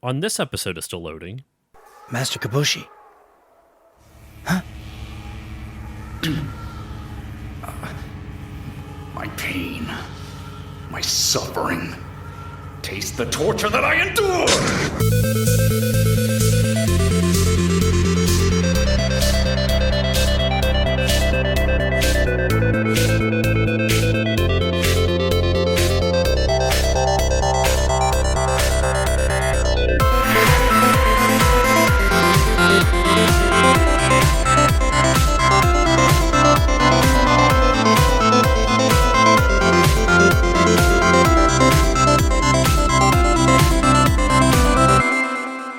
On this episode of Still Loading, Master Kabushi. Huh? My pain, my suffering. Taste the torture that I endure!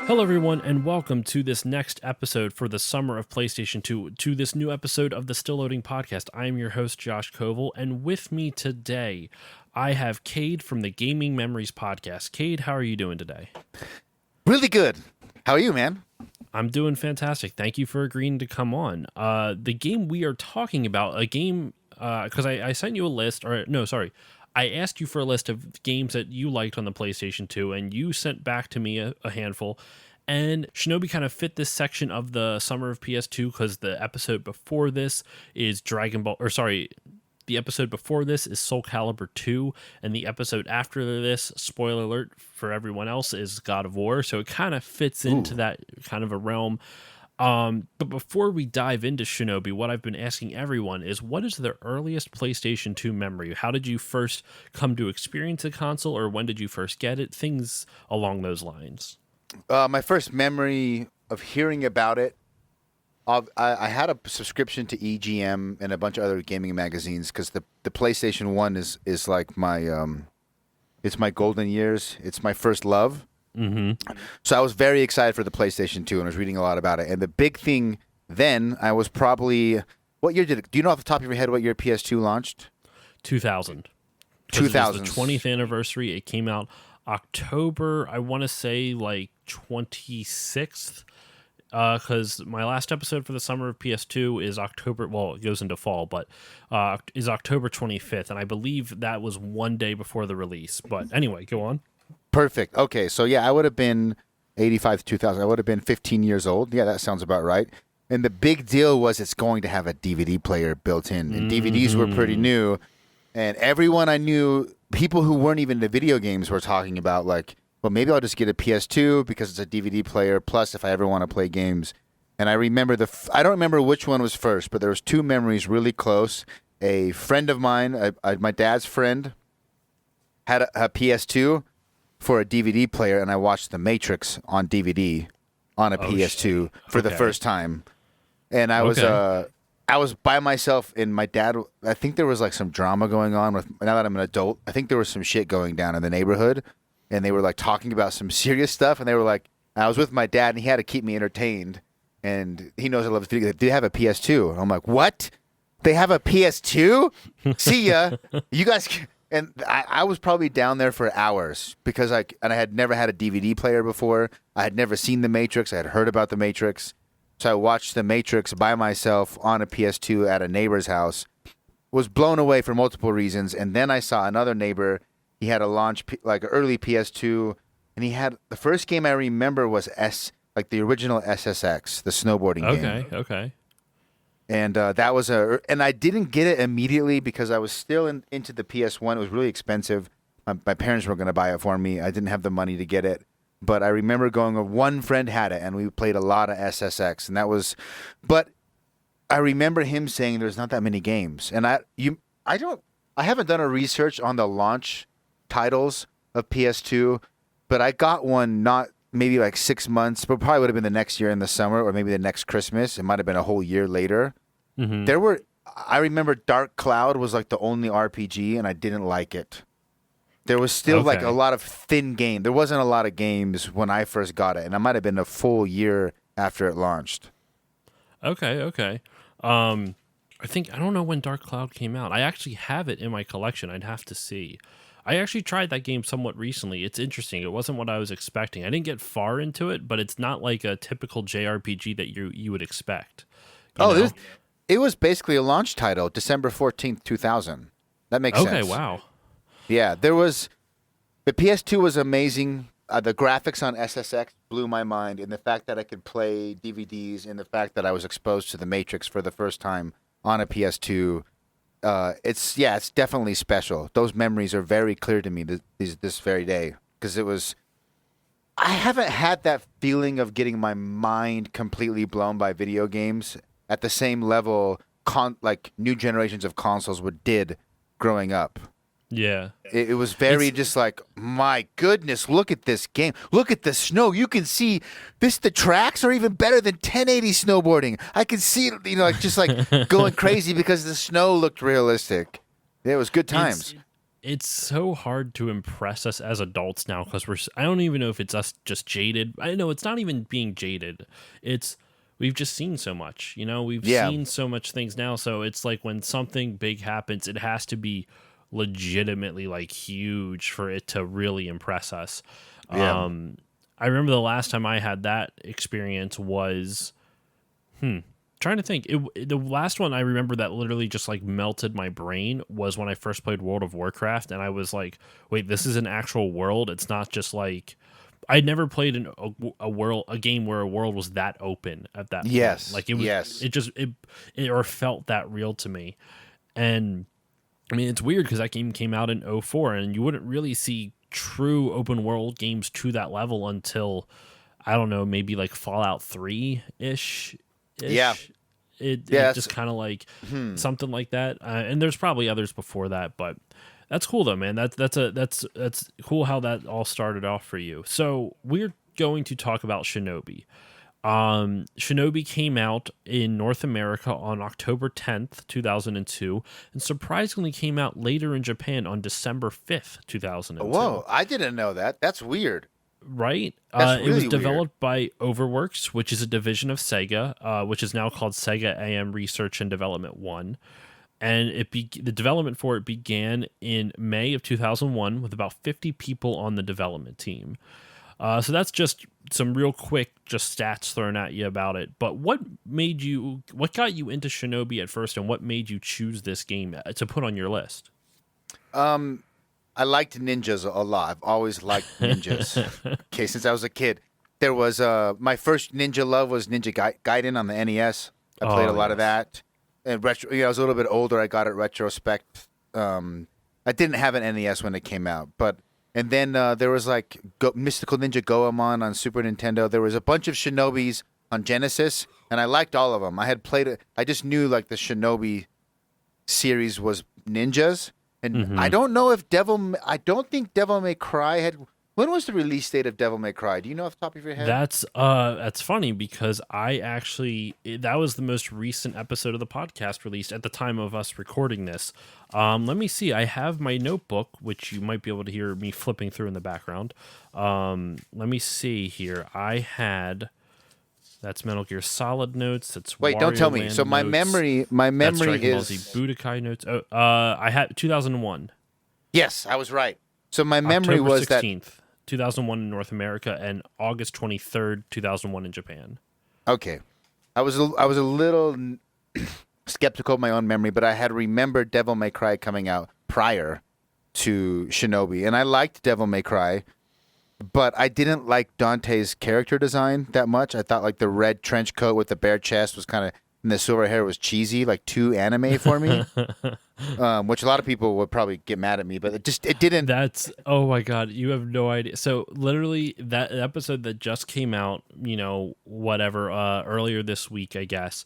Hello everyone, and welcome to this next episode for the Summer of PlayStation 2, to this new episode of the Still Loading podcast. I am your host, Josh Koval, and with me today, I have Kade from the Gaming Memories podcast. Kade, how are you doing today? Really good. How are you, man? I'm doing fantastic. Thank you for agreeing to come on. The game we are talking about, a game, because I sent you a list, or no, sorry, I asked you for a list of games that you liked on the PlayStation 2, and you sent back to me a handful. And Shinobi kind of fit this section of the Summer of PS2 because the episode before this is the episode before this is Soul Calibur 2, and the episode after this, spoiler alert for everyone else, is God of War. So it kind of fits into that kind of a realm. But before we dive into Shinobi, what I've been asking everyone is, what is the earliest PlayStation 2 memory? How did you first come to experience the console, or when did you first get it? Things along those lines. My first memory of hearing about it, I had a subscription to EGM and a bunch of other gaming magazines because the PlayStation 1 is like my it's my golden years. It's my first love. Mm-hmm. So I was very excited for the PlayStation 2 and I was reading a lot about it. And the big thing then, I was probably, what year did it, do you know off the top of your head what year PS2 launched? 2000. 2000. It was the 20th anniversary. It came out October, I want to say like 26th, because my last episode for the Summer of PS2 is October, well, it goes into fall, but is October 25th, and I believe that was one day before the release. But anyway, go on. Perfect. Okay, so yeah, I would have been 85 to 2000. I would have been 15 years old. Yeah, that sounds about right. And the big deal was it's going to have a DVD player built in, and DVDs were pretty new, and everyone I knew, people who weren't even into video games, were talking about like, well, maybe I'll just get a PS2 because it's a DVD player, plus if I ever want to play games. And I remember I don't remember which one was first, but there was two memories really close. A friend of mine, my dad's friend, had a PS2 for a DVD player, and I watched The Matrix on DVD on a PS2 for the first time. And I was by myself, and my dad, I think there was like some drama going on with, now that I'm an adult, I think there was some shit going down in the neighborhood, and they were like talking about some serious stuff, and they were like, I was with my dad, and he had to keep me entertained, and he knows I love video. Do they have a PS2? And I'm like, what? They have a PS2? See ya. You guys, and I was probably down there for hours, because I had never had a DVD player before. I had never seen The Matrix. I had heard about The Matrix. So I watched The Matrix by myself on a PS2 at a neighbor's house. Was blown away for multiple reasons. And then I saw another neighbor. He had a launch, like an early PS2. And he had, the first game I remember was like the original SSX, the snowboarding game. Okay. And that was and I didn't get it immediately because I was still into the PS1. It was really expensive. My parents were going to buy it for me. I didn't have the money to get it. But I remember one friend had it, and we played a lot of SSX, and that was. But I remember him saying there's not that many games, and I haven't done a research on the launch titles of PS2, but I got one not maybe like 6 months, but probably would have been the next year in the summer, or maybe the next Christmas. It might have been a whole year later. Mm-hmm. I remember Dark Cloud was like the only RPG, and I didn't like it. There was still like a lot of thin game. There wasn't a lot of games when I first got it, and it might have been a full year after it launched. Okay. I don't know when Dark Cloud came out. I actually have it in my collection. I'd have to see. I actually tried that game somewhat recently. It's interesting. It wasn't what I was expecting. I didn't get far into it, but it's not like a typical JRPG that you would expect. It was basically a launch title, December 14th, 2000. That makes sense. Okay, wow. Yeah, the PS2 was amazing. the graphics on SSX blew my mind, and the fact that I could play DVDs, and the fact that I was exposed to the Matrix for the first time on a PS2. It's definitely special. Those memories are very clear to me this very day, because it was. I haven't had that feeling of getting my mind completely blown by video games at the same level like new generations of consoles did growing up. Yeah. It was very just like, my goodness, look at this game. Look at the snow. You can see the tracks are even better than 1080 snowboarding. I can see it, like just like going crazy because the snow looked realistic. It was good times. It's so hard to impress us as adults now because I don't even know if it's us just jaded. I know it's not even being jaded. We've just seen so much, we've seen so much things now. So it's like when something big happens, it has to be legitimately like huge for it to really impress us. Yeah. I remember the last time I had that experience was, trying to think. The last one I remember that literally just like melted my brain was when I first played World of Warcraft, and I was like, wait, this is an actual world. It's not just like I'd never played a game where a world was that open at that point. Yes. Like it was, it or felt that real to me. And I mean, it's weird because that game came out in 2004, and you wouldn't really see true open world games to that level until, I don't know, maybe like Fallout 3-ish. Yeah. It just kind of like something like that. And there's probably others before that, but that's cool though, man. That's cool how that all started off for you. So we're going to talk about Shinobi. Shinobi came out in North America on October 10th, 2002, and surprisingly came out later in Japan on December 5th, 2002. Whoa, I didn't know that. That's weird. Right? That's It was really developed by Overworks, which is a division of Sega, which is now called Sega AM Research and Development 1. And the development for it began in May of 2001 with about 50 people on the development team. So that's just some real quick just stats thrown at you about it. But what got you into Shinobi at first, and what made you choose this game to put on your list? I liked ninjas a lot. I've always liked ninjas. Okay, since I was a kid. There was my first ninja love was Ninja Gaiden on the NES. I played a lot of that. And I was a little bit older. I got it retrospect. I didn't have an NES when it came out, and then there was like Mystical Ninja Goemon on Super Nintendo. There was a bunch of Shinobis on Genesis, and I liked all of them. I had played it. I just knew like the Shinobi series was ninjas. And I don't know if I don't think Devil May Cry had. When was the release date of Devil May Cry? Do you know off the top of your head? That's funny because that was the most recent episode of the podcast released at the time of us recording this. Let me see. I have my notebook, which you might be able to hear me flipping through in the background. Let me see here. That's Metal Gear Solid notes. That's Wait, don't tell me. So my notes. memory That's Dragon Ball Z is Budokai notes. I had 2001. Yes, I was right. So my memory October was 16th, 2001 in North America, and August 23rd, 2001 in Japan. Okay, I was a little skeptical of my own memory, but I had remembered Devil May Cry coming out prior to Shinobi, and I liked Devil May Cry. But I didn't like Dante's character design that much. I thought like the red trench coat with the bare chest was kind of, and the silver hair was cheesy, like too anime for me. Which a lot of people would probably get mad at me, but it didn't. Oh my God, you have no idea. So literally that episode that just came out, earlier this week, I guess.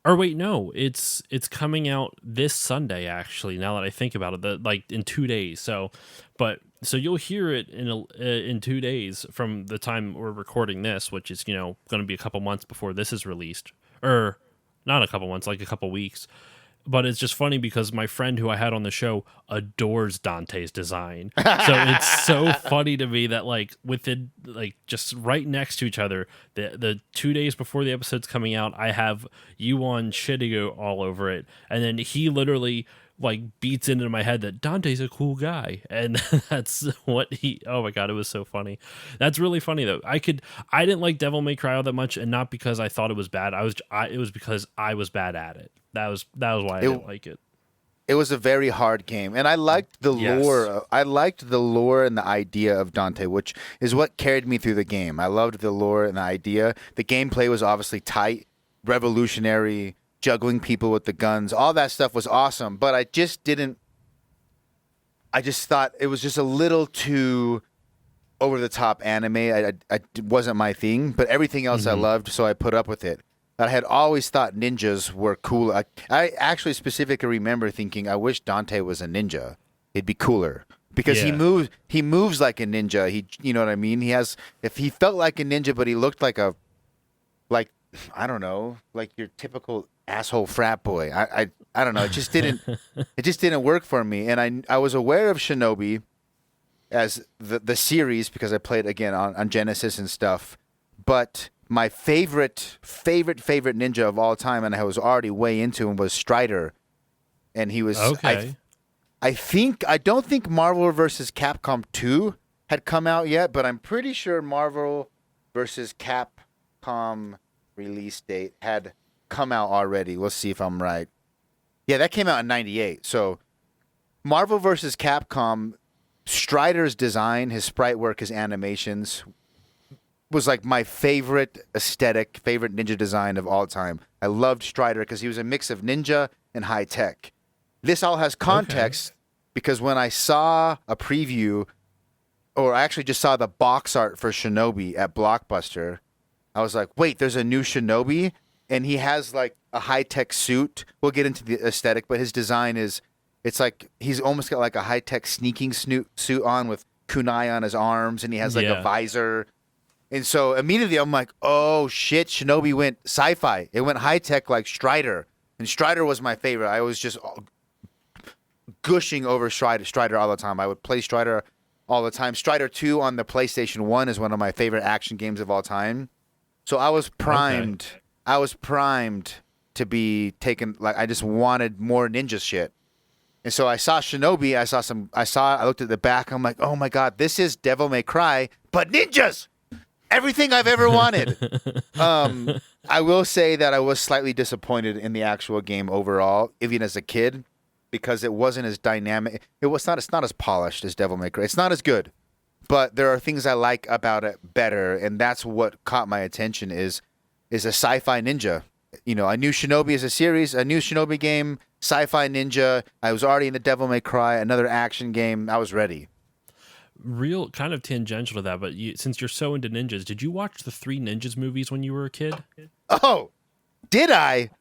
Or wait, no, it's coming out this Sunday actually. Now that I think about it, like in 2 days. So you'll hear it in 2 days from the time we're recording this, which is going to be a couple months before this is released, or not a couple months, like a couple weeks. But it's just funny because my friend who I had on the show adores Dante's design. So it's so funny to me that like within like just right next to each other, the 2 days before the episode's coming out, I have Yuan Shidigo all over it. And then he literally like beats into my head that Dante's a cool guy. And that's what oh my God, it was so funny. That's really funny though. I didn't like Devil May Cry all that much, and not because I thought it was bad. It was because I was bad at it. That was why I didn't like it. It was a very hard game, and I liked the lore. I liked the lore and the idea of Dante, which is what carried me through the game. I loved the lore and the idea. The gameplay was obviously tight, revolutionary, juggling people with the guns. All that stuff was awesome, but I just thought it was just a little too over the top anime. It wasn't my thing, but everything else I loved, so I put up with it. I had always thought ninjas were cool. I actually specifically remember thinking, I wish Dante was a ninja. It'd be cooler because he moves like a ninja. You know what I mean? If he felt like a ninja, but he looked like I don't know, like your typical asshole frat boy. I don't know. It just didn't work for me. And I was aware of Shinobi as the series because I played again on Genesis and stuff, but my favorite ninja of all time, and I was already way into him, was Strider, and he was okay. I don't think Marvel vs. Capcom 2 had come out yet, but I'm pretty sure Marvel vs. Capcom release date had come out already. Let's see if I'm right. Yeah, that came out in 98. So Marvel vs. Capcom, Strider's design, his sprite work, his animations was like my favorite ninja design of all time. I loved Strider because he was a mix of ninja and high tech. This all has context because when I saw a preview, or I actually just saw the box art for Shinobi at Blockbuster, I was like, wait, there's a new Shinobi? And he has like a high tech suit. We'll get into the aesthetic, but his design it's like he's almost got like a high tech sneaking suit on with kunai on his arms, and he has like a visor. And so immediately I'm like, oh shit, Shinobi went sci-fi. It went high-tech like Strider. And Strider was my favorite. I was just gushing over Strider all the time. I would play Strider all the time. Strider 2 on the PlayStation 1 is one of my favorite action games of all time. So I was primed. Okay. I was primed to be taken. Like, I just wanted more ninja shit. And so I saw Shinobi. I looked at the back. I'm like, oh my God, this is Devil May Cry, but ninjas! Everything I've ever wanted. I will say that I was slightly disappointed in the actual game overall, even as a kid, because it wasn't as dynamic. It's not as polished as Devil May Cry. It's not as good, but there are things I like about it better, and that's what caught my attention is a sci-fi ninja. You know, I knew Shinobi as a series, a new Shinobi game, sci-fi ninja. I was already in the Devil May Cry, another action game. I was ready. Real kind of tangential to that, but since you're so into ninjas, did you watch the Three Ninjas movies when you were a kid? Oh, did I?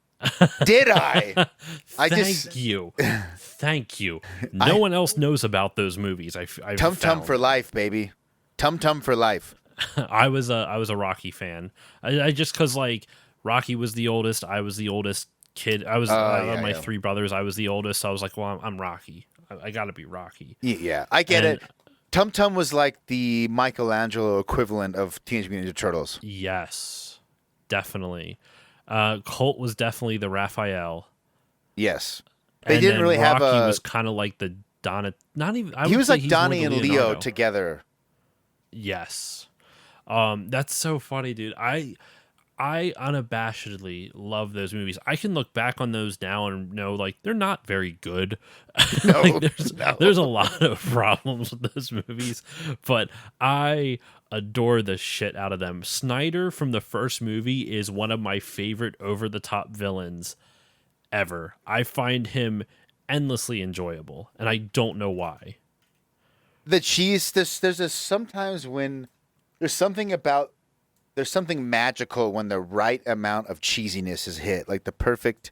Did I? Thank you. Thank you. No one else knows about those movies. Tum Tum for life, baby. Tum Tum for life. I was a Rocky fan. I just because like Rocky was the oldest. I was the oldest kid. I was my three brothers. I was the oldest. So I was like, well, I'm Rocky. I got to be Rocky. Yeah, I get it. Tum Tum was like the Michelangelo equivalent of Teenage Mutant Ninja Turtles. Yes, definitely. Colt was definitely the Raphael. Yes, they didn't really Rocky have a. He was kind of like the Donna. Not even. He was like Donnie and Leo together. Yes, that's so funny, dude. I unabashedly love those movies. I can look back on those now and know like they're not very good. No, like, there's a lot of problems with those movies, but I adore the shit out of them. Snyder from the first movie is one of my favorite over-the-top villains ever. I find him endlessly enjoyable, and I don't know why. Sometimes when there's something magical when the right amount of cheesiness is hit, like the perfect,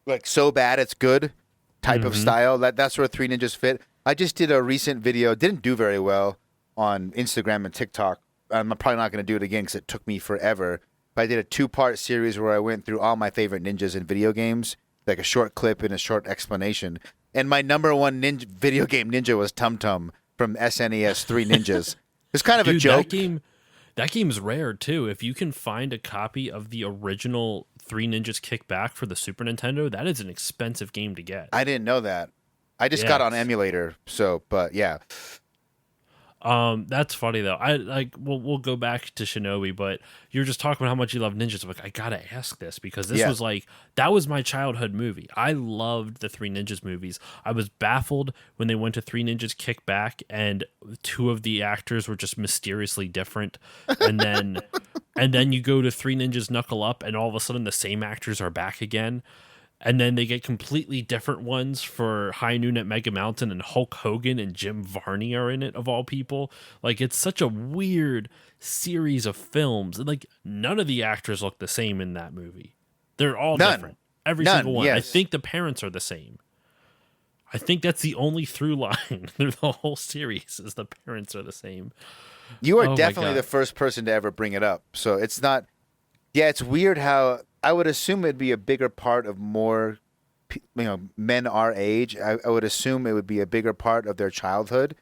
like so bad it's good type of style. That's where Three Ninjas fit. I just did a recent video, didn't do very well on Instagram and TikTok. I'm probably not going to do it again because it took me forever. But I did a 2-part series where I went through all my favorite ninjas in video games, like a short clip and a short explanation. And my number one video game ninja was Tum Tum from SNES 3 Ninjas. It's kind of a joke. That game's rare, too. If you can find a copy of the original Three Ninjas Kickback for the Super Nintendo, that is an expensive game to get. I didn't know that. I just got on emulator, but yeah. That's funny though. I like we'll go back to Shinobi, but you're just talking about how much you love ninjas. I'm like, I gotta ask this because this Yeah. was like that was my childhood movie. I loved the Three Ninjas movies. I was baffled when they went to Three Ninjas Kick Back and two of the actors were just mysteriously different. And then and then you go to Three Ninjas Knuckle Up and all of a sudden the same actors are back again. And then they get completely different ones for High Noon at Mega Mountain, and Hulk Hogan and Jim Varney are in it, of all people. Like, it's such a weird series of films. Like, none of the actors look the same in that movie. They're all None. different. Every None, single one. I yes. think the parents are the same. I think that's the only through line through the whole series is the parents are the same. You Oh are my definitely God. the first person to ever bring it up. So it's not. Yeah, it's weird how I would assume it'd be a bigger part of more, men our age. I would assume it would be a bigger part of their childhood.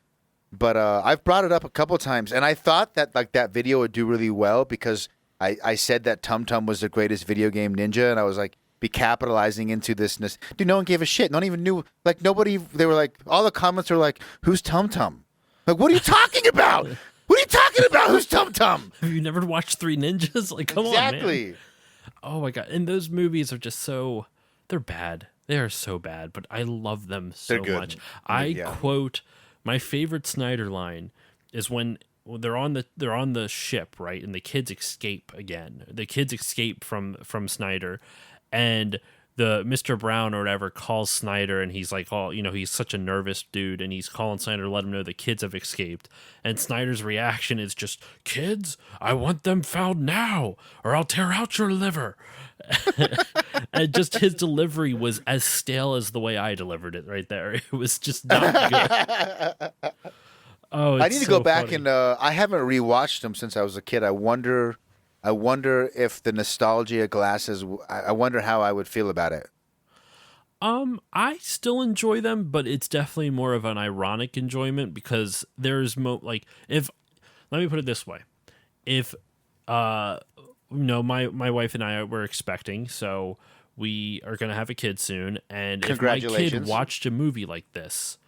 But I've brought it up a couple times, and I thought that like that video would do really well because I said that Tum Tum was the greatest video game ninja, and I was like, be capitalizing into this. Dude, no one gave a shit. No one even knew. Like nobody. They were like, all the comments were like, "Who's Tum Tum?" Like, what are you talking about? What are you talking about? Who's Tum Tum? Have you never watched Three Ninjas? Like, come on, man. Exactly. Oh my God. And those movies are just so, they're bad. They are so bad, but I love them so They're good. much. I Yeah. quote my favorite Snyder line is when they're on the ship, right? And the kids escape again. The kids escape from Snyder, and the Mr. Brown or whatever calls Snyder, and he's like, oh, he's such a nervous dude, and he's calling Snyder to let him know the kids have escaped. And Snyder's reaction is just, kids, I want them found now, or I'll tear out your liver. And just his delivery was as stale as the way I delivered it right there. It was just not good. Oh, I it's need to so go back funny. and I haven't rewatched them since I was a kid. I wonder if the nostalgia glasses. I wonder how I would feel about it. I still enjoy them, but it's definitely more of an ironic enjoyment because there's if let me put it this way. If my wife and I were expecting, so we are going to have a kid soon, and if my kid Congratulations. watched a movie like this.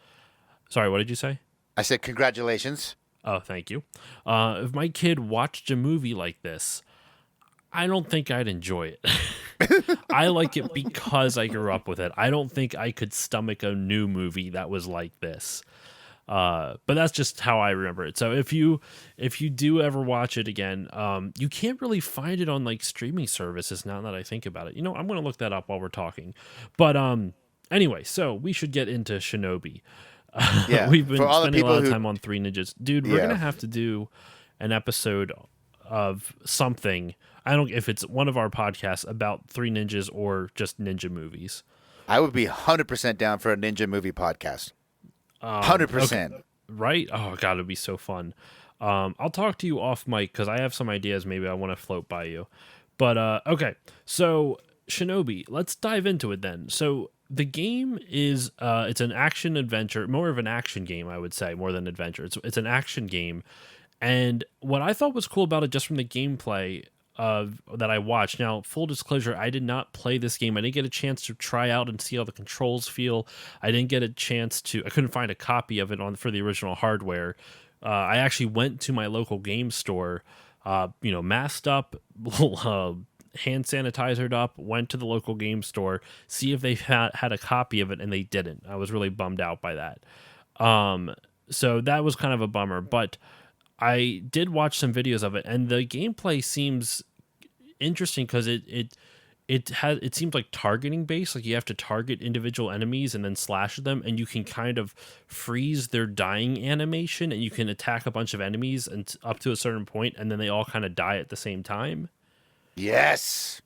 Sorry, what did you say? I said congratulations. Oh, thank you. If my kid watched a movie like this, I don't think I'd enjoy it. I like it because I grew up with it. I don't think I could stomach a new movie that was like this. But that's just how I remember it. So if you do ever watch it again, you can't really find it on like streaming services now that I think about it. I'm going to look that up while we're talking. But anyway, so we should get into Shinobi. Yeah, We've been for all the spending a lot people of who- time on Three Ninjas. Dude, we're Yeah. going to have to do an episode of something. I don't if it's one of our podcasts about Three Ninjas or just ninja movies. I would be 100% down for a ninja movie podcast. 100%. Right? Oh God, it'd be so fun. I'll talk to you off mic because I have some ideas maybe I want to float by you. But okay, so Shinobi, let's dive into it then. So the game is it's an action adventure, more of an action game, I would say, more than adventure. It's an action game, and what I thought was cool about it, just from the gameplay that I watched. Now, full disclosure, I did not play this game. I didn't get a chance to try out and see how the controls feel. I didn't get a chance to. I couldn't find a copy of it for the original hardware. I actually went to my local game store, masked up, hand sanitized up, went to the local game store, see if they had a copy of it, and they didn't. I was really bummed out by that. So that was kind of a bummer, but I did watch some videos of it, and the gameplay seems interesting because it seems like targeting based. Like you have to target individual enemies and then slash them, and you can kind of freeze their dying animation, and you can attack a bunch of enemies and up to a certain point, and then they all kind of die at the same time. Yes.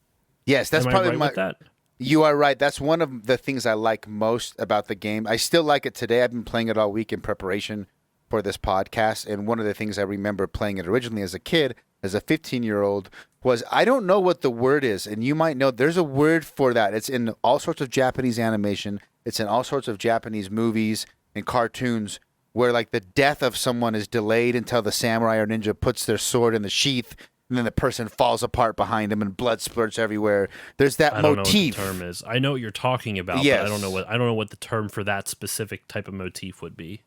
Yes, that's Am I probably right my. with that? You are right. That's one of the things I like most about the game. I still like it today. I've been playing it all week in preparation for this podcast, and one of the things I remember playing it originally as a kid, as a 15-year-old, was I don't know what the word is, and you might know there's a word for that. It's in all sorts of Japanese animation. It's in all sorts of Japanese movies and cartoons where like the death of someone is delayed until the samurai or ninja puts their sword in the sheath, and then the person falls apart behind him and blood splurts everywhere. There's that I don't motif. know what the term is. I know what you're talking about, Yes. but I don't know what the term for that specific type of motif would be.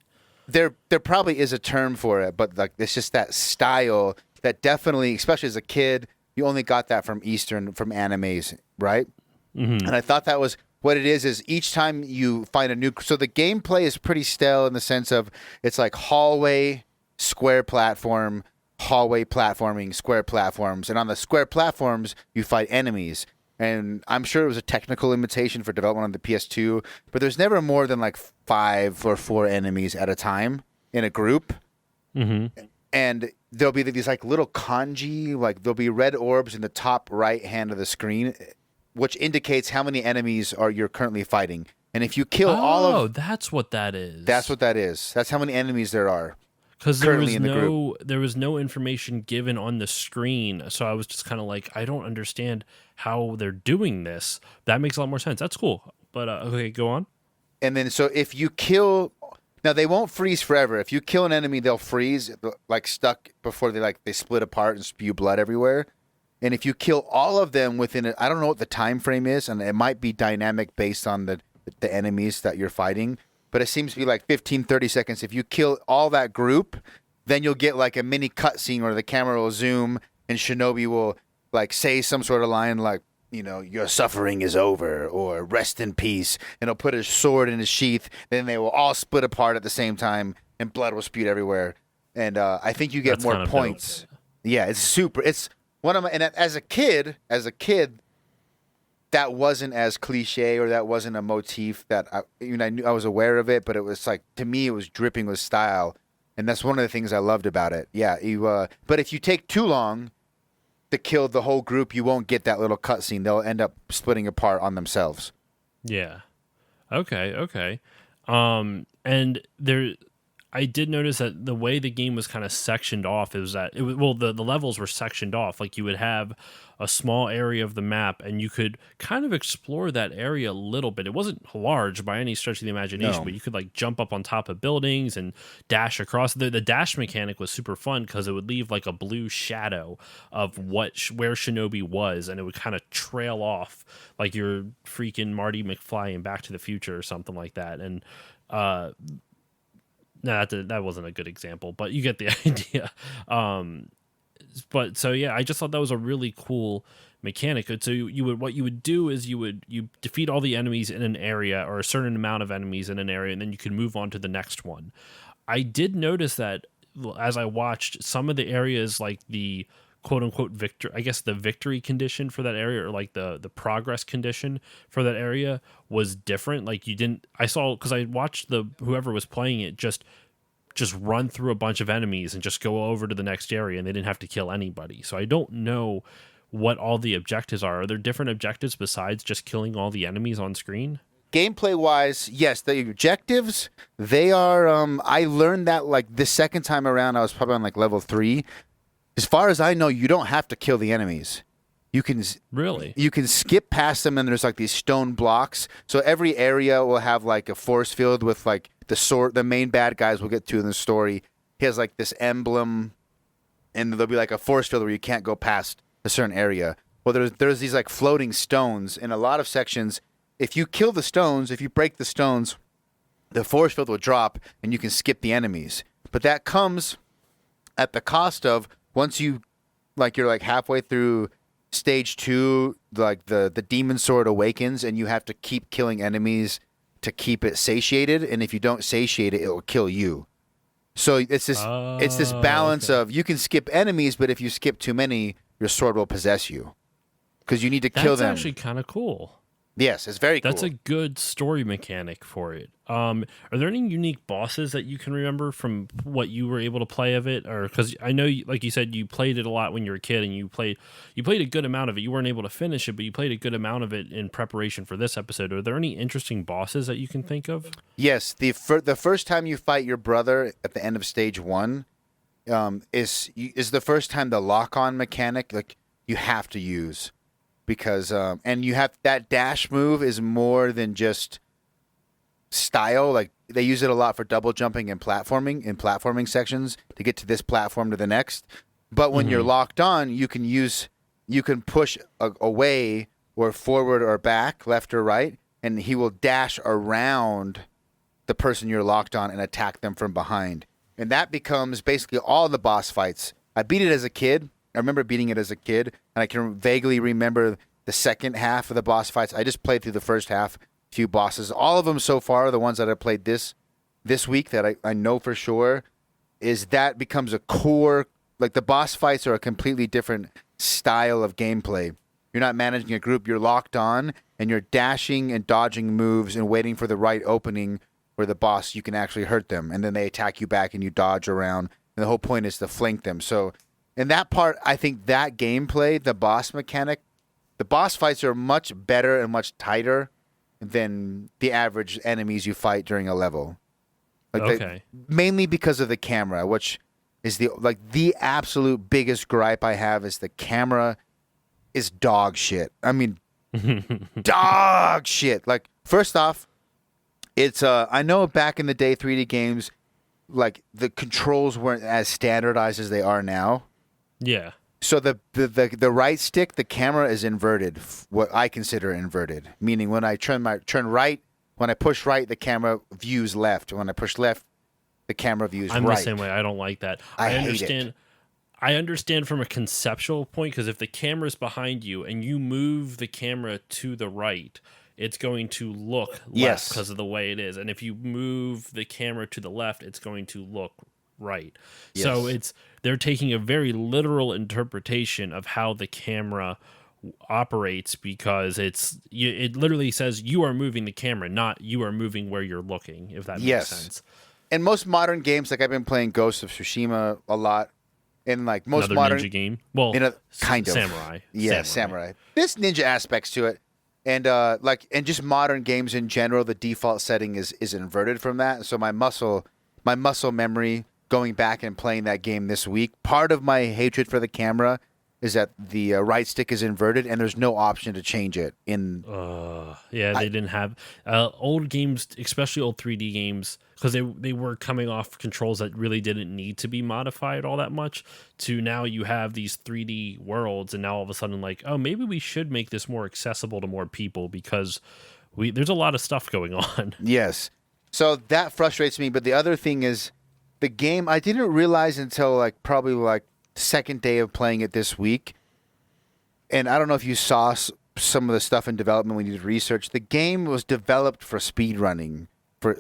there probably is a term for it, but like it's just that style that definitely, especially as a kid, you only got that from animes, right? Mm-hmm. And I thought that was what it is each time you find a new. So the gameplay is pretty stale in the sense of it's like hallway, square platform, hallway platforming, square platforms, and on the square platforms you fight enemies. And I'm sure it was a technical limitation for development on the PS2, but there's never more than like 5 or 4 enemies at a time in a group. Mm-hmm. And there'll be these like little kanji, like there'll be red orbs in the top right hand of the screen, which indicates how many enemies you're currently fighting. And if you kill all of... that's what that is. That's what that is. That's how many enemies there are. Because there was no information given on the screen, so I was just kind of like, I don't understand how they're doing this. That makes a lot more sense. That's cool. But okay, go on. And then so if you kill... Now, they won't freeze forever. If you kill an enemy, they'll freeze, like stuck before they split apart and spew blood everywhere. And if you kill all of them within I don't know what the time frame is, and it might be dynamic based on the enemies that you're fighting, but it seems to be like 15, 30 seconds. If you kill all that group, then you'll get like a mini cutscene where the camera will zoom and Shinobi will like say some sort of line like, you know, your suffering is over, or rest in peace, and he'll put his sword in his sheath. Then they will all split apart at the same time, and blood will spew everywhere. And I think you get more points. Dope. Yeah, it's super. It's one of my, and as a kid, that wasn't as cliche, or that wasn't a motif that I knew I was aware of it, but it was like, to me, it was dripping with style, and that's one of the things I loved about it. Yeah, but if you take too long to kill the whole group, you won't get that little cutscene. They'll end up splitting apart on themselves. Yeah. Okay. And I did notice that the way the game was kind of sectioned off is that the levels were sectioned off. Like you would have a small area of the map and you could kind of explore that area a little bit. It wasn't large by any stretch of the imagination, but you could like jump up on top of buildings and dash across. The dash mechanic was super fun because it would leave like a blue shadow of where Shinobi was, and it would kind of trail off like you're freaking Marty McFly in Back to the Future or something like that. And no, that wasn't a good example, but you get the idea. But so yeah, I just thought that was a really cool mechanic. So what you would do is you defeat all the enemies in an area, or a certain amount of enemies in an area, and then you can move on to the next one. I did notice that as I watched, some of the areas, like the quote unquote the victory condition for that area, or like the progress condition for that area, was different. Like I saw, because I watched whoever was playing it just run through a bunch of enemies and just go over to the next area, and they didn't have to kill anybody. So I don't know what all the objectives are. Are there different objectives besides just killing all the enemies on screen? Gameplay wise, yes, the objectives, they are, I learned that like the second time around, I was probably on like level 3. As far as I know, you don't have to kill the enemies. You can skip past them, and there's like these stone blocks. So every area will have like a force field with like the main bad guys we'll get to in the story. He has like this emblem, and there'll be like a force field where you can't go past a certain area. Well, there's these like floating stones in a lot of sections. If you kill the stones, if you break the stones, the force field will drop, and you can skip the enemies. But that comes at the cost of, once you're like halfway through stage 2, like the demon sword awakens, and you have to keep killing enemies to keep it satiated, and if you don't satiate it, it will kill you. So it's this balance of, you can skip enemies, but if you skip too many, your sword will possess you, because you need to kill them. That's actually kind of cool. Yes, it's very cool. That's a good story mechanic for it. Are there any unique bosses that you can remember from what you were able to play of it? Or because I know, like you said, you played it a lot when you were a kid, and you played a good amount of it. You weren't able to finish it, but you played a good amount of it in preparation for this episode. Are there any interesting bosses that you can think of? Yes, the first time you fight your brother at the end of stage 1 is the first time the lock-on mechanic like you have to use. Because and you have that dash move is more than just style. Like they use it a lot for double jumping and platforming in platforming sections to get to this platform to the next. But when you're locked on, you can push away or forward or back, left or right, and he will dash around the person you're locked on and attack them from behind. And that becomes basically all the boss fights. I beat it as a kid. I remember beating it as a kid, and I can vaguely remember the second half of the boss fights. I just played through the first half, few bosses. All of them so far, the ones that I played this week that I know for sure, is that becomes a core. Like the boss fights are a completely different style of gameplay. You're not managing a group. You're locked on, and you're dashing and dodging moves and waiting for the right opening where the boss, you can actually hurt them. And then they attack you back, and you dodge around. And the whole point is to flank them. So in that part, I think that gameplay, the boss mechanic, the boss fights are much better and much tighter than the average enemies you fight during a level. Like mainly because of the camera, which is the absolute biggest gripe I have is the camera is dog shit. I mean, dog shit. Like, first off, it's I know back in the day 3D games, like the controls weren't as standardized as they are now. Yeah. So the right stick, the camera is inverted. What I consider inverted, meaning when I turn right, when I push right, the camera views left. When I push left, the camera views right. I'm the same way. I don't like that. I hate it. I understand from a conceptual point, because if the camera's behind you and you move the camera to the right, it's going to look left because of the way it is. And if you move the camera to the left, it's going to look right. Yes. So they're taking a very literal interpretation of how the camera operates, because it literally says you are moving the camera, not you are moving where you're looking, if that makes sense. And most modern games, like I've been playing Ghost of Tsushima a lot, and like most Another modern ninja game, well, kind of samurai. Yeah, samurai. There's ninja aspects to it, and just modern games in general, the default setting is inverted from that. So my muscle memory going back and playing that game this week, part of my hatred for the camera is that the right stick is inverted and there's no option to change it. They didn't have old games, especially old 3D games, because they were coming off controls that really didn't need to be modified all that much, to now you have these 3D worlds, and now all of a sudden, like, oh, maybe we should make this more accessible to more people, because there's a lot of stuff going on. Yes. So that frustrates me, but the other thing is the game, I didn't realize until probably second day of playing it this week, and I don't know if you saw some of the stuff in development when you did research. The game was developed for speed running, for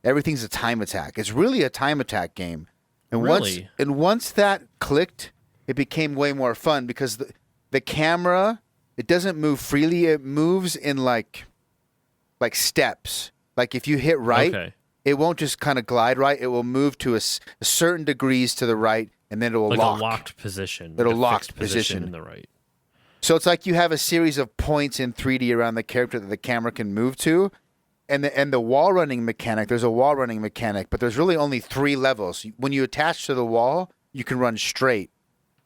everything's a time attack. It's really a time attack game, and really? once that clicked, it became way more fun, because the camera, it doesn't move freely. It moves in like steps. Like if you hit right, it won't just kind of glide right. It will move to a certain degrees to the right, and then it will lock. A locked position. It'll locked position in the right. So it's like you have a series of points in 3D around the character that the camera can move to, and the wall running mechanic. There's a wall running mechanic, but there's really only 3 levels. When you attach to the wall, you can run straight,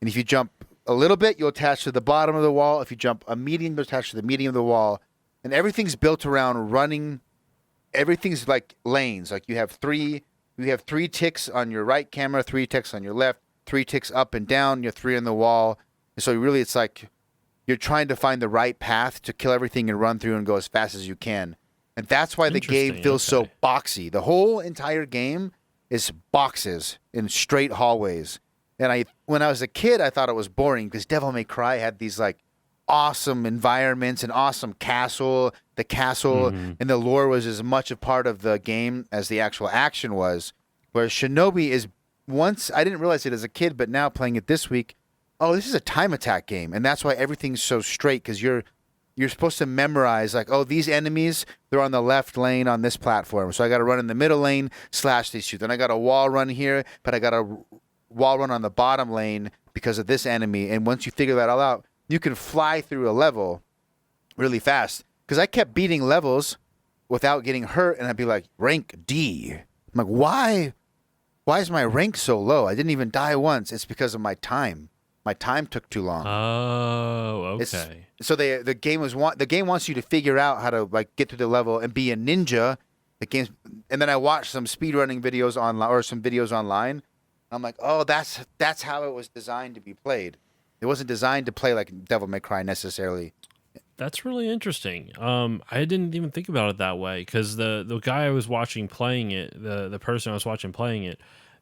and if you jump a little bit, you'll attach to the bottom of the wall. If you jump a medium, you'll attach to the medium of the wall, and everything's built around running. Everything's like lanes. Like you have three ticks on your right camera, 3 ticks on your left, 3 ticks up and down, you have 3 on the wall. And so really it's like you're trying to find the right path to kill everything and run through and go as fast as you can. And that's why the game feels so boxy. The whole entire game is boxes in straight hallways. And when I was a kid, I thought it was boring, because Devil May Cry had these awesome environments, an awesome castle. The castle and the lore was as much a part of the game as the actual action was. Whereas Shinobi is, once I didn't realize it as a kid, but now playing it this week, this is a time attack game, and that's why everything's so straight, because you're supposed to memorize these enemies, they're on the left lane on this platform, so I got to run in the middle lane, slash these two. Then I got a wall run here, but I got a wall run on the bottom lane because of this enemy. And once you figure that all out, you can fly through a level really fast. Because I kept beating levels without getting hurt, and I'd be like, rank D. I'm like, why is my rank so low? I didn't even die once. It's because of my time. My time took too long. Oh, okay. So the game wants you to figure out how to get through the level and be a ninja. And then I watched some speedrunning videos online, or some videos online. I'm like, oh, that's how it was designed to be played. It wasn't designed to play like Devil May Cry necessarily. That's really interesting. I didn't even think about it that way because the guy I was watching playing it, the person I was watching playing it,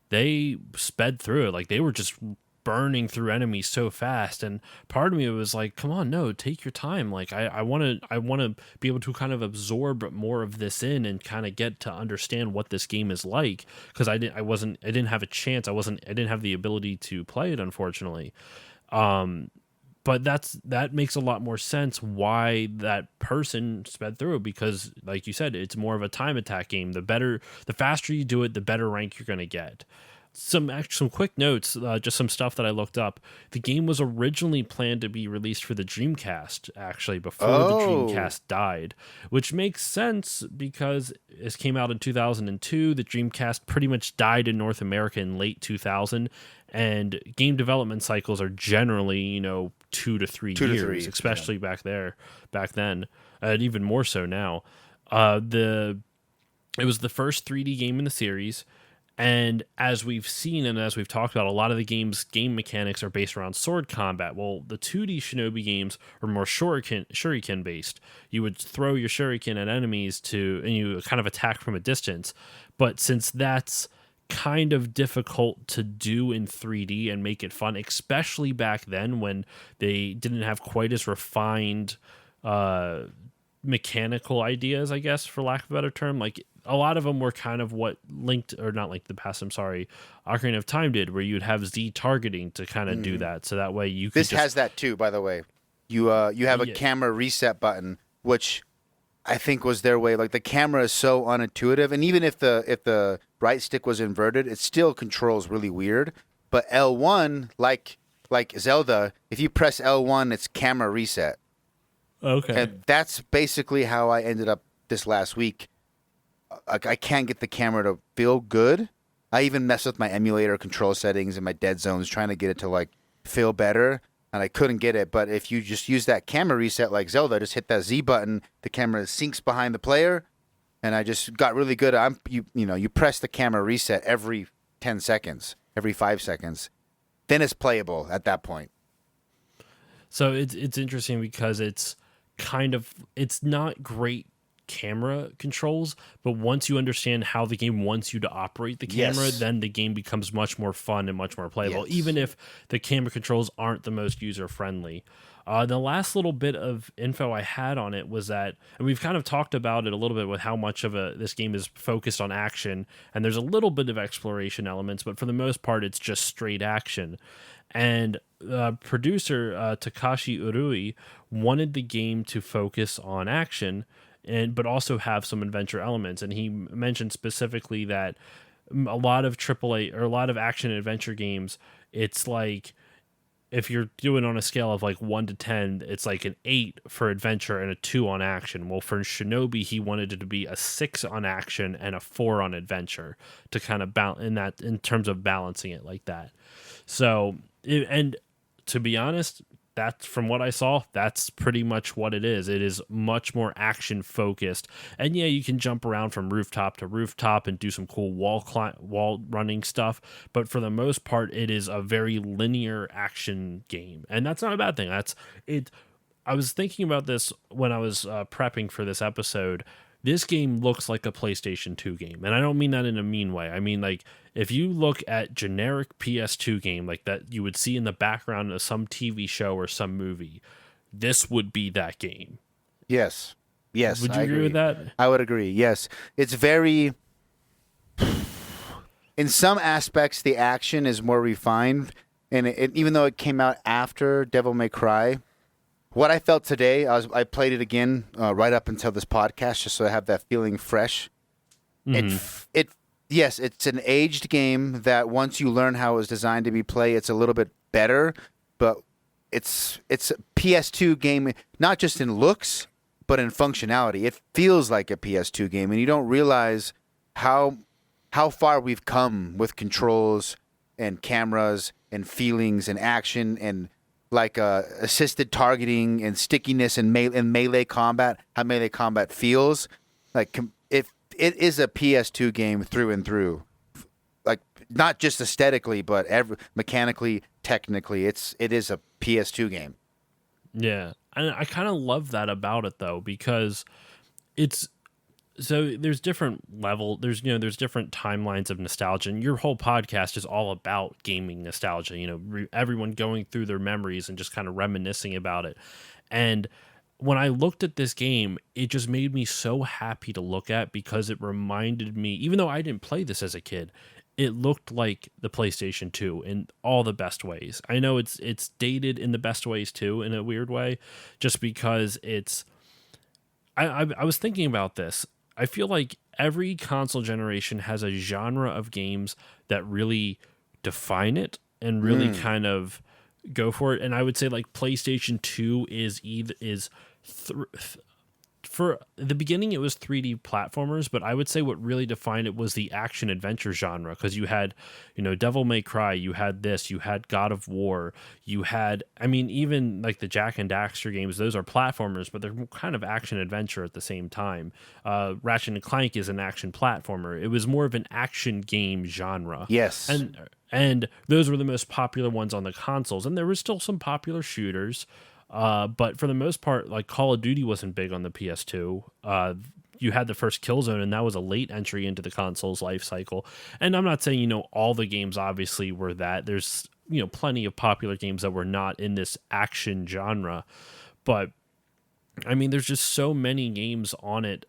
they sped through it. Like they were just burning through enemies so fast, and part of me was like, "Come on, no, take your time." Like I want to be able to kind of absorb more of this in and kind of get to understand what this game is like because I didn't have a chance. I didn't have the ability to play it, unfortunately. Um, but that makes a lot more sense why that person sped through it because like you said it's more of a time attack game. The faster you do it, the better rank you're going to get. Some quick notes, just some stuff that I looked up. The game was originally planned to be released for the Dreamcast, actually, before the Oh, Dreamcast died, which makes sense because it came out in 2002. The Dreamcast pretty much died in North America in late 2000, and game development cycles are generally, 2 to 3 years, yeah. especially back then, and even more so now. It was the first 3D game in the series. And as we've seen and as we've talked about, a lot of the game's game mechanics are based around sword combat. Well, the 2D Shinobi games are more shuriken based. You would throw your shuriken at enemies and you kind of attack from a distance. But since that's kind of difficult to do in 3D and make it fun, especially back then when they didn't have quite as refined uh, mechanical ideas, I guess, for lack of a better term. Like a lot of them were kind of what not Link to the Past, I'm sorry, Ocarina of Time did, where you'd have Z targeting to kind of do that. So that way you could This just, has that too, by the way. You have a yeah, camera reset button, which I think was their way. Like the camera is so unintuitive, and even if the right stick was inverted, it still controls really weird. But L1, like Zelda, if you press L1, it's camera reset, okay. and that's basically how I ended up this last week. I can't get the camera to feel good. I even messed with my emulator control settings and my dead zones trying to get it to like feel better, and I couldn't get it. But if you just use that camera reset like Zelda, just hit that Z button, the camera sinks behind the player, and I just got really good. You press the camera reset every 10 seconds, every 5 seconds, then it's playable at that point. So it's interesting because it's not great camera controls, but once you understand how the game wants you to operate the camera, Yes. then the game becomes much more fun and much more playable, Yes. even if the camera controls aren't the most user friendly. The last little bit of info I had on it was that, and we've kind of talked about it a little bit with how much of this game is focused on action, and there's a little bit of exploration elements, but for the most part, it's just straight action. And producer Takashi Urui wanted the game to focus on action, but also have some adventure elements. And he mentioned specifically that a lot of AAA or a lot of action adventure games, it's like if you're doing on a scale of like 1 to 10, it's like an 8 for adventure and a 2 on action. Well, for Shinobi, he wanted it to be a 6 on action and a 4 on adventure to kind of balance in terms of balancing it like that. So, and to be honest, that's from what I saw, that's pretty much what it is. It is much more action focused. And yeah, you can jump around from rooftop to rooftop and do some cool wall running stuff, but for the most part it is a very linear action game. And that's not a bad thing. That's it. I was thinking about this when I was prepping for this episode. This game looks like a PlayStation 2 game. And I don't mean that in a mean way. I mean, like, if you look at generic PS2 game like that you would see in the background of some TV show or some movie, this would be that game. Yes. Yes, Would I you agree with agree. that? I would agree. Yes. It's very in some aspects the action is more refined, and even though it came out after Devil May Cry, what I felt today, I played it again right up until this podcast just so I have that feeling fresh. It yes, it's an aged game that once you learn how it was designed to be played, it's a little bit better, but it's a PS2 game not just in looks but in functionality. It feels like a PS2 game, and you don't realize how how far we've come with controls and cameras and feelings and action and like assisted targeting and stickiness and, melee combat. How melee combat feels like if it is a PS2 game through and through, like not just aesthetically but mechanically, technically, it is a PS2 game. Yeah. And I kind of love that about it though, because it's so there's different there's different timelines of nostalgia, and your whole podcast is all about gaming nostalgia, everyone going through their memories and just kind of reminiscing about it. And when I looked at this game, it just made me so happy to look at, because it reminded me, even though I didn't play this as a kid, it looked like the PlayStation 2 in all the best ways. I know it's dated in the best ways too, in a weird way, just because it's I was thinking about this. I feel like every console generation has a genre of games that really define it and really kind of go for it. And I would say like PlayStation 2 for the beginning, it was 3D platformers, but I would say what really defined it was the action adventure genre, because you had, Devil May Cry, you had this, you had God of War, you had, even like the Jack and Daxter games, those are platformers, but they're kind of action adventure at the same time. Ratchet and Clank is an action platformer. It was more of an action game genre. Yes. And those were the most popular ones on the consoles, and there were still some popular shooters. But for the most part, like Call of Duty wasn't big on the PS2. You had the first Killzone, and that was a late entry into the console's life cycle. And I'm not saying, all the games obviously were that. There's, plenty of popular games that were not in this action genre. But, there's just so many games on it.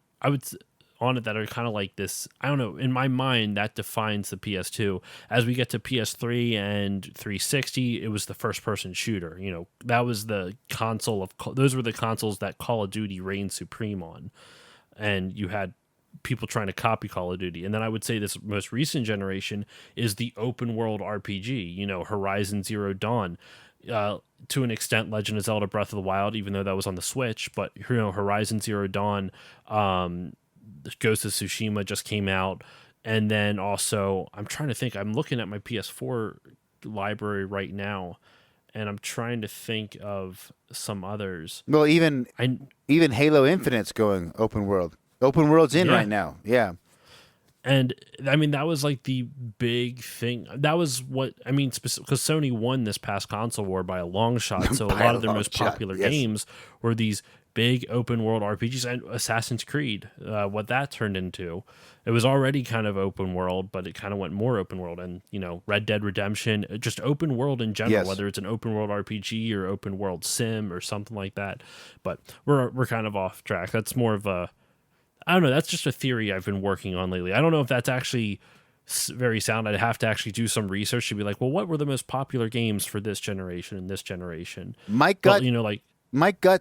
On it that are kind of like this, I don't know, in my mind that defines the PS2. As we get to PS3 and 360, it was the first person shooter. That was the console those were the consoles that Call of Duty reigned supreme on, and you had people trying to copy Call of Duty. And then I would say this most recent generation is the open world RPG, Horizon Zero Dawn, to an extent Legend of Zelda Breath of the Wild, even though that was on the Switch, but Horizon Zero Dawn, Ghost of Tsushima just came out. And then also, I'm trying to think, I'm looking at my PS4 library right now, and I'm trying to think of some others. Well, even Halo Infinite's going open world. Open world's in right now. Yeah. And that was like the big thing. That was what because Sony won this past console war by a long shot. So a lot of their most popular games were these big open world RPGs, and Assassin's Creed, what that turned into. It was already kind of open world, but it kind of went more open world. And, Red Dead Redemption, just open world in general, whether it's an open world RPG or open world sim or something like that. But we're kind of off track. That's more of a, I don't know, that's just a theory I've been working on lately. I don't know if that's actually very sound. I'd have to actually do some research to be like, well, what were the most popular games for this generation and this generation? My gut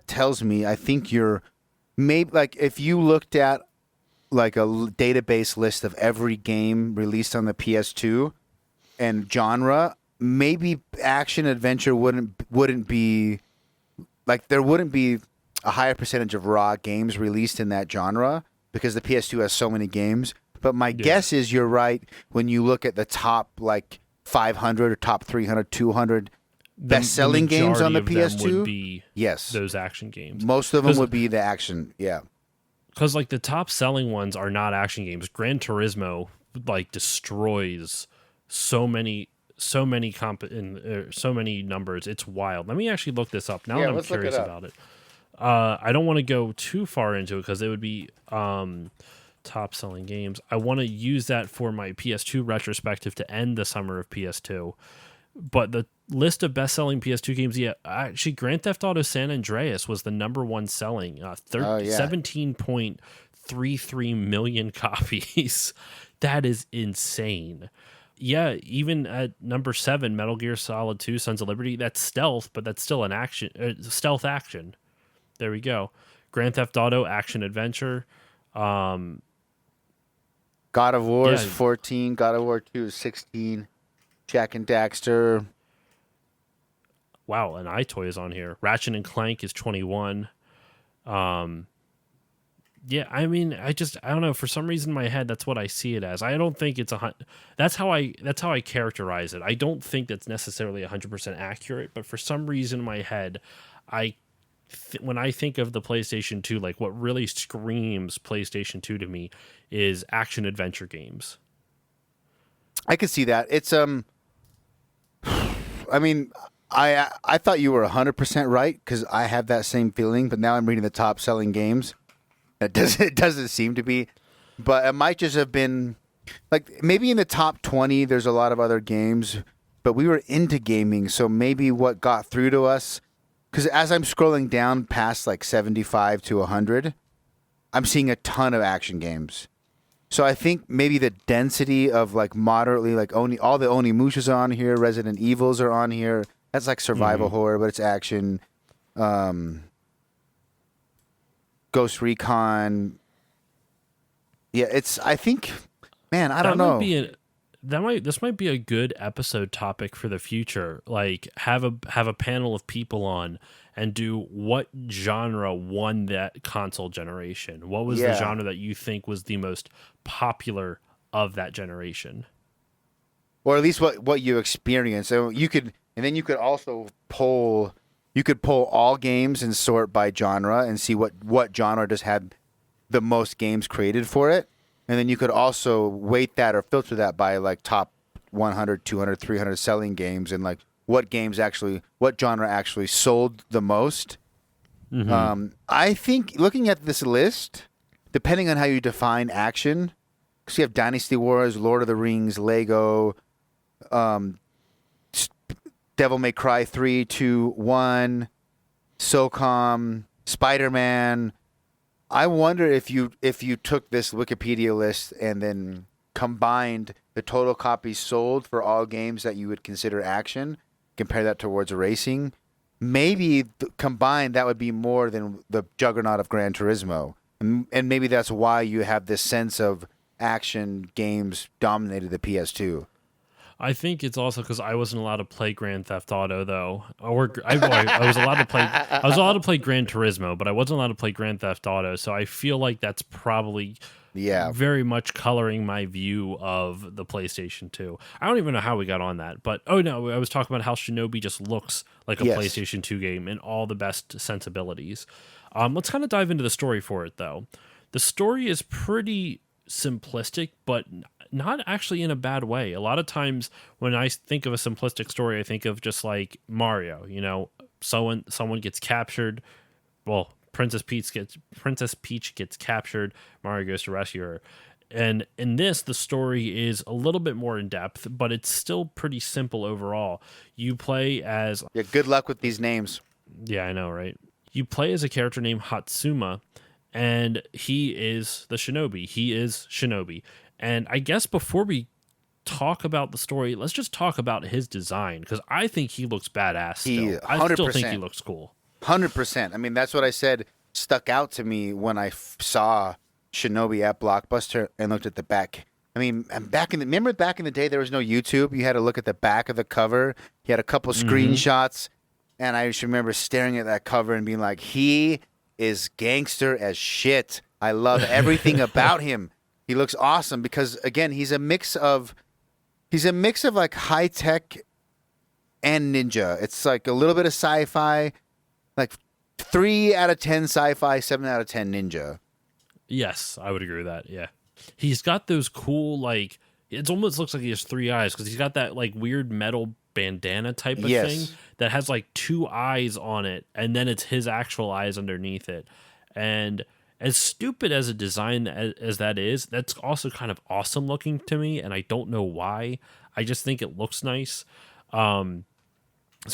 tells me, I think you're maybe like, if you looked at like a database list of every game released on the PS2 and genre, maybe action adventure wouldn't be like, there wouldn't be a higher percentage of raw games released in that genre because the PS2 has so many games. But my guess is you're right when you look at the top like 500 or top 300, 200 best-selling games on the PS2 would be those action games. Most of them would be the action, because like the top selling ones are not action games. Gran Turismo like destroys so many numbers. It's wild. Let me actually look this up now that I'm curious about it. I don't want to go too far into it because it would be top selling games. I want to use that for my PS2 retrospective to end the summer of PS2. But the list of best-selling PS2 games, actually, Grand Theft Auto San Andreas was the number one selling, 17.33 million copies. That is insane. Yeah, even at number 7, Metal Gear Solid 2: Sons of Liberty, that's stealth, but that's still an action, stealth action. There we go. Grand Theft Auto action adventure. God of War is 14. God of War 2 is 16. Jack and Daxter. Wow, an iToy is on here. Ratchet and Clank is 21. I don't know. For some reason in my head, that's what I see it as. I don't think it's that's how I characterize it. I don't think that's necessarily 100% accurate, but for some reason in my head, when I think of the PlayStation 2, like what really screams PlayStation 2 to me is action adventure games. I could see that. It's I thought you were 100% right because I have that same feeling, but now I'm reading the top selling games. It doesn't seem to be, but it might just have been like maybe in the top 20. There's a lot of other games, but we were into gaming, so maybe what got through to us. Because as I'm scrolling down past like 75 to 100, I'm seeing a ton of action games. So I think maybe the density of like moderately like all the Onimushas are on here, Resident Evils are on here. That's like survival horror, but it's action. Ghost Recon. Yeah, I think, man, I don't know. This might be a good episode topic for the future. Like have a panel of people on and do what genre won that console generation. What was the genre that you think was the most popular of that generation? Or at least what you experienced. So you could also poll all games and sort by genre and see what genre just had the most games created for it. And then you could also weight that or filter that by like top 100, 200, 300 selling games and like what genre actually sold the most. I think looking at this list, depending on how you define action, because you have Dynasty Wars, Lord of the Rings, Lego, Devil May Cry 3, 2, 1, SOCOM, Spider-Man. I wonder if you took this Wikipedia list and then combined the total copies sold for all games that you would consider action, compare that towards racing, maybe combined that would be more than the juggernaut of Gran Turismo. And maybe that's why you have this sense of action games dominated the PS2. I think it's also because I wasn't allowed to play Grand Theft Auto, though. I was allowed to play. I was allowed to play Gran Turismo, but I wasn't allowed to play Grand Theft Auto. So I feel like that's probably very much coloring my view of the PlayStation 2. I don't even know how we got on that, but I was talking about how Shinobi just looks like a PlayStation 2 game in all the best sensibilities. Let's kind of dive into the story for it, though. The story is pretty simplistic, but not actually in a bad way. A lot of times when I think of a simplistic story, I think of just like Mario, someone gets captured. Well, Princess Peach gets captured. Mario goes to rescue her. And in this, the story is a little bit more in depth, but it's still pretty simple overall. You play as... Yeah, good luck with these names. Yeah, I know, right? You play as a character named Hatsuma, and he is the Shinobi. He is Shinobi. And I guess before we talk about the story, let's just talk about his design, because I think he looks badass still. I still think he looks cool. 100%. I mean, that's what I said stuck out to me when I saw Shinobi at Blockbuster and looked at the back. I mean, remember back in the day, there was no YouTube. You had to look at the back of the cover. He had a couple screenshots, and I just remember staring at that cover and being like, he is gangster as shit. I love everything about him. He looks awesome because, again, he's a mix of like high tech and ninja. It's like a little bit of sci-fi, like 3 out of 10 sci-fi, 7 out of 10 ninja. Yes, I would agree with that. Yeah, he's got those cool, like, it almost looks like he has 3 eyes because he's got that like weird metal bandana type of thing that has like 2 eyes on it, and then it's his actual eyes underneath it. And as stupid as a design as that is, that's also kind of awesome looking to me, and I don't know why. I just think it looks nice. So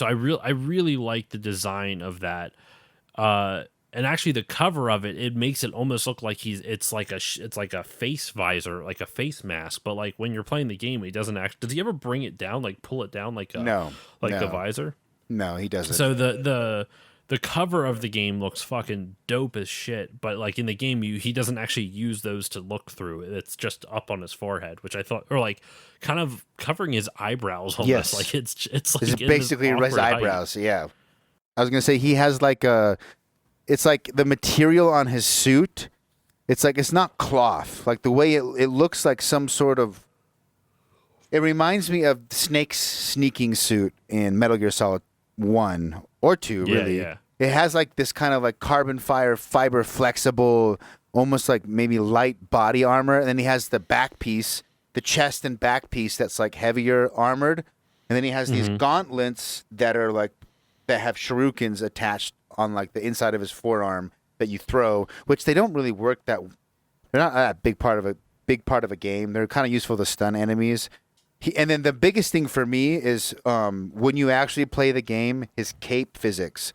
I really like the design of that. And actually, the cover of it makes it almost look like it's like a face visor, like a face mask. But like when you're playing the game, he doesn't does he ever bring it down, like pull it down like the visor? No, he doesn't. So the cover of the game looks fucking dope as shit, but like in the game, he doesn't actually use those to look through. It's just up on his forehead, which I thought, or like kind of covering his eyebrows almost. Yes. Like it's like basically his eyebrows. Height. Yeah, I was gonna say he has like it's like the material on his suit. It's like it's not cloth. Like the way it looks like some sort of. It reminds me of Snake's sneaking suit in Metal Gear Solid 1 or 2, really. Yeah. It has like this kind of like carbon fiber flexible, almost like maybe light body armor. And then he has the back piece, the chest and back piece that's like heavier armored. and then he has these gauntlets that are like that have shurikens attached on like the inside of his forearm that you throw, which they don't really work that. They're not a big part of a game. They're kind of useful to stun enemies. And then the biggest thing for me is when you actually play the game, his cape physics.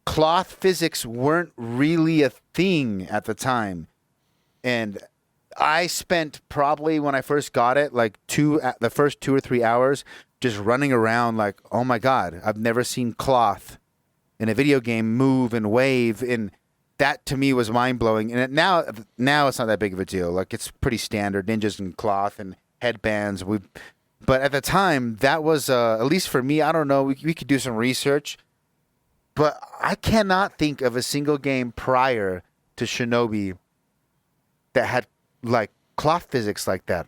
Cloth physics weren't really a thing at the time. And I spent probably, when I first got it, like the first 2 or 3 hours just running around like, oh my God, I've never seen cloth in a video game move and wave. And that to me was mind-blowing. And now it's not that big of a deal. Like, it's pretty standard, ninjas and cloth and headbands. But at the time, that was, at least for me, I don't know, we could do some research. But I cannot think of a single game prior to Shinobi that had like cloth physics like that.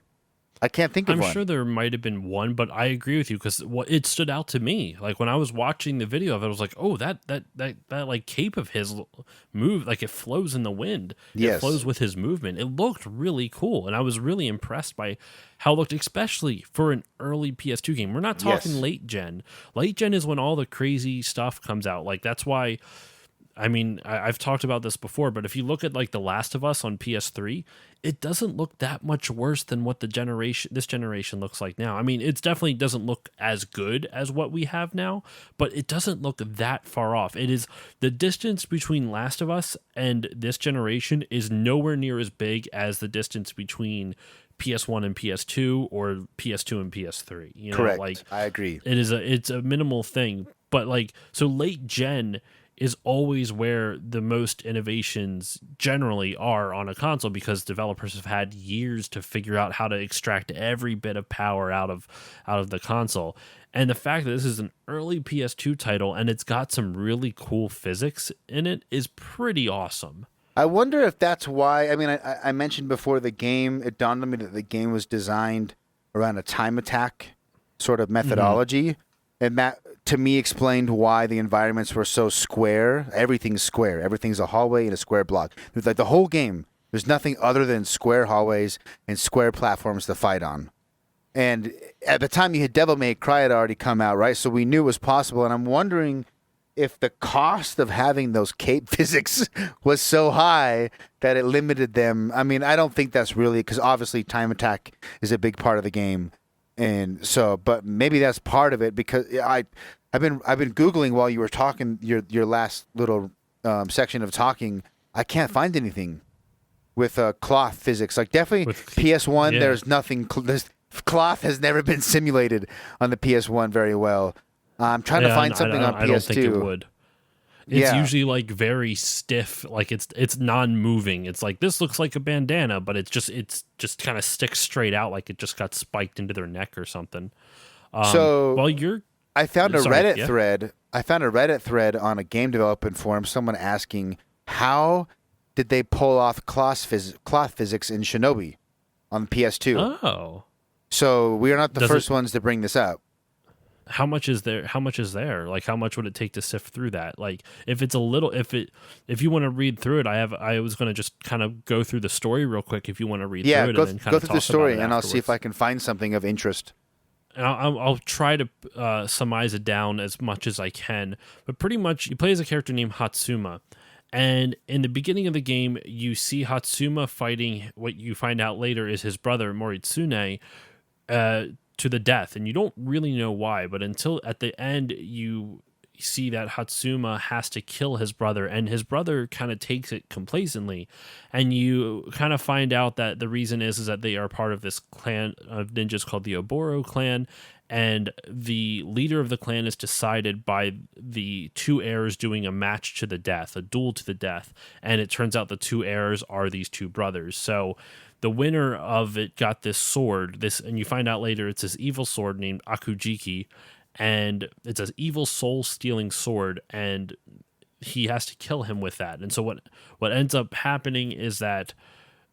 I can't think of one. I'm sure there might have been one, but I agree with you because it stood out to me. Like when I was watching the video of it, I was like, "Oh, that like cape of his move, like it flows in the wind. Yes. It flows with his movement. It looked really cool, and I was really impressed by how it looked, especially for an early PS2 game. We're not talking late gen. Late gen is when all the crazy stuff comes out. Like that's why. I mean, I've talked about this before, but if you look at like The Last of Us on PS3, it doesn't look that much worse than what this generation looks like now. I mean, it definitely doesn't look as good as what we have now, but it doesn't look that far off. It is the distance between Last of Us and this generation is nowhere near as big as the distance between PS1 and PS2 or PS2 and PS3. You know, Correct. like I agree. It's a minimal thing, but like so late gen is always where the most innovations generally are on a console because developers have had years to figure out how to extract every bit of power out of the console. And the fact that this is an early PS2 title and it's got some really cool physics in it is pretty awesome. I wonder if that's why. I mean, I mentioned before the game, it dawned on me that the game was designed around a time attack sort of methodology. And that, to me, explained why the environments were so square. Everything's square. Everything's a hallway and a square block. It's like the whole game, there's nothing other than square hallways and square platforms to fight on. And at the time you had Devil May Cry had already come out, right? So we knew it was possible. And I'm wondering if the cost of having those cape physics was so high that it limited them. I mean, I don't think that's really, because obviously time attack is a big part of the game. And so, but maybe that's part of it because I've been Googling while you were talking your last little section of talking. I can't find anything with cloth physics. Like definitely with PS1, there's nothing. Cloth has never been simulated on the PS1 very well. I'm trying to find something on PS2. I don't think it would. It's usually like very stiff, like it's non-moving. It's like this looks like a bandana, but it's just kind of sticks straight out, like it just got spiked into their neck or something. I found a Reddit thread. I found a Reddit thread on a game development forum. Someone asking how did they pull off cloth physics in Shinobi on PS2? Oh, so we are not the first ones to bring this up. How much is there? Like, how much would it take to sift through that? Like, if it's a little, if you want to read through it, I was going to just kind of go through the story real quick. If you want to read through it, and then go through the story, and I'll see if I can find something of interest. And I'll try to surmise it down as much as I can. But pretty much, you play as a character named Hatsuma. And in the beginning of the game, you see Hatsuma fighting what you find out later is his brother, Moritsune, to the death. And you don't really know why, but until at the end, you see that Hatsuma has to kill his brother, and his brother kind of takes it complacently. And you kind of find out that the reason is that they are part of this clan of ninjas called the Oboro clan. And the leader of the clan is decided by the two heirs doing a match to the death, a duel to the death. And it turns out the two heirs are these two brothers. So the winner of it got this sword, and you find out later it's this evil sword named Akujiki, and it's an evil soul-stealing sword, and he has to kill him with that. And so what ends up happening is that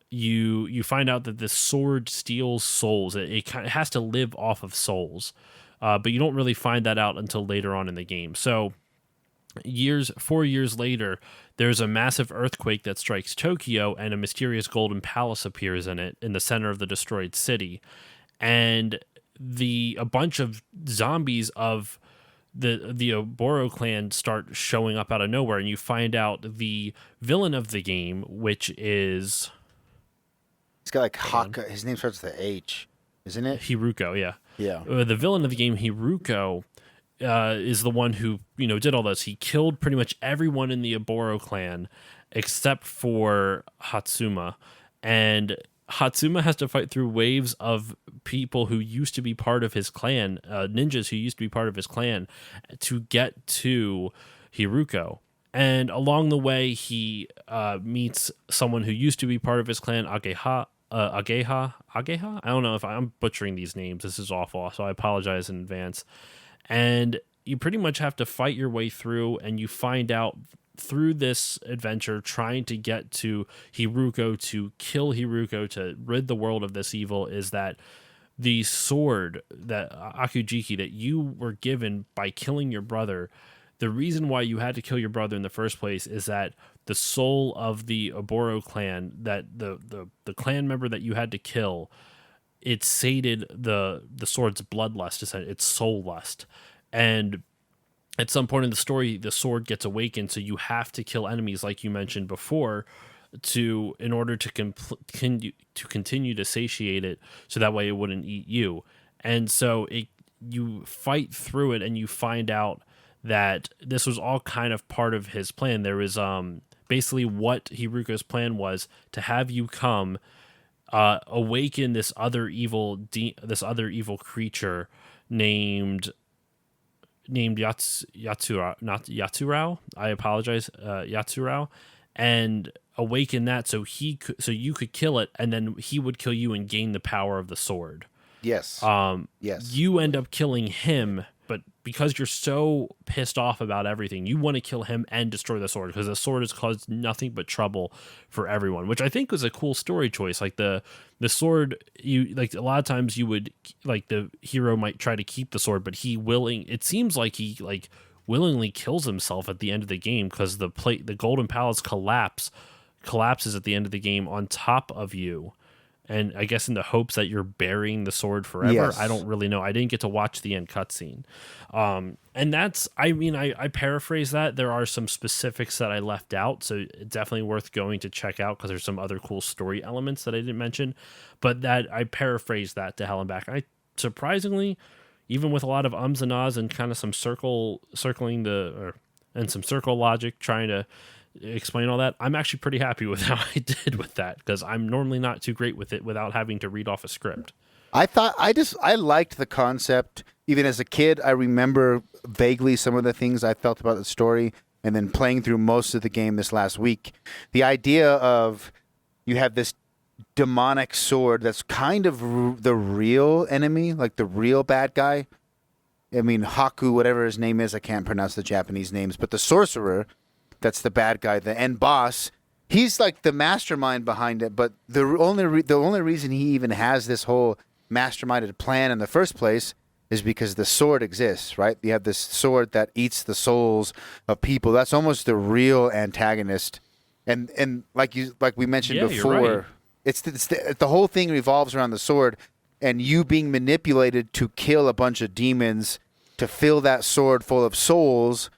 you find out that this sword steals souls. It has to live off of souls, but you don't really find that out until later on in the game. So 4 years later, there's a massive earthquake that strikes Tokyo, and a mysterious golden palace appears in it in the center of the destroyed city. And a bunch of zombies of the Oboro clan start showing up out of nowhere, and you find out the villain of the game, which is He's got like Haka. His name starts with the H, isn't it? Hiruko. Yeah, Yeah. The villain of the game, Hiruko, is the one who did all this. He killed pretty much everyone in the Oboro clan except for Hatsuma, and Hatsuma has to fight through waves of people who used to be part of his clan, ninjas who used to be part of his clan, to get to Hiruko. And along the way, he meets someone who used to be part of his clan, Ageha. Ageha? I don't know if I'm butchering these names. This is awful, so I apologize in advance. And you pretty much have to fight your way through, and you find out through this adventure trying to get to Hiruko, to kill Hiruko, to rid the world of this evil, is that the sword, that Akujiki, that you were given by killing your brother, the reason why you had to kill your brother in the first place is that the soul of the Oboro clan, that the clan member that you had to kill, it sated the sword's bloodlust, its soul lust. And at some point in the story, the sword gets awakened, so you have to kill enemies, like you mentioned before, in order to continue to satiate it, so that way it wouldn't eat you. And so you fight through it, and you find out that this was all kind of part of his plan. There was basically what Hiruko's plan was to have you come awaken this other evil creature named Yatsura, not Yatsurao. I apologize, Yatsurao, and awaken that so you could kill it, and then he would kill you and gain the power of the sword. Yes. Yes. You end up killing him, but because you're so pissed off about everything, you want to kill him and destroy the sword, because the sword has caused nothing but trouble for everyone, which I think was a cool story choice. Like the sword, you like a lot of times you would like the hero might try to keep the sword, but it seems like he like willingly kills himself at the end of the game, because the golden palace collapses at the end of the game on top of you. And I guess in the hopes that you're burying the sword forever. Yes. I don't really know. I didn't get to watch the end cutscene. And that's, I mean, I paraphrase that. There are some specifics that I left out, so it's definitely worth going to check out, because there's some other cool story elements that I didn't mention. But that I paraphrased that to hell and back. Surprisingly, even with a lot of ums and ahs and kind of some circling and some circle logic trying to explain all that, I'm actually pretty happy with how I did with that, because I'm normally not too great with it without having to read off a script. I liked the concept. Even as a kid, I remember vaguely some of the things I felt about the story, and then playing through most of the game this last week. The idea of you have this demonic sword that's kind of the real enemy, like the real bad guy. I mean, Haku, whatever his name is, I can't pronounce the Japanese names, but the sorcerer, that's the bad guy, the end boss. He's like the mastermind behind it, but the only reason he even has this whole masterminded plan in the first place is because the sword exists, right? You have this sword that eats the souls of people. That's almost the real antagonist. And like we mentioned before, right. The whole thing revolves around the sword, and you being manipulated to kill a bunch of demons to fill that sword full of souls,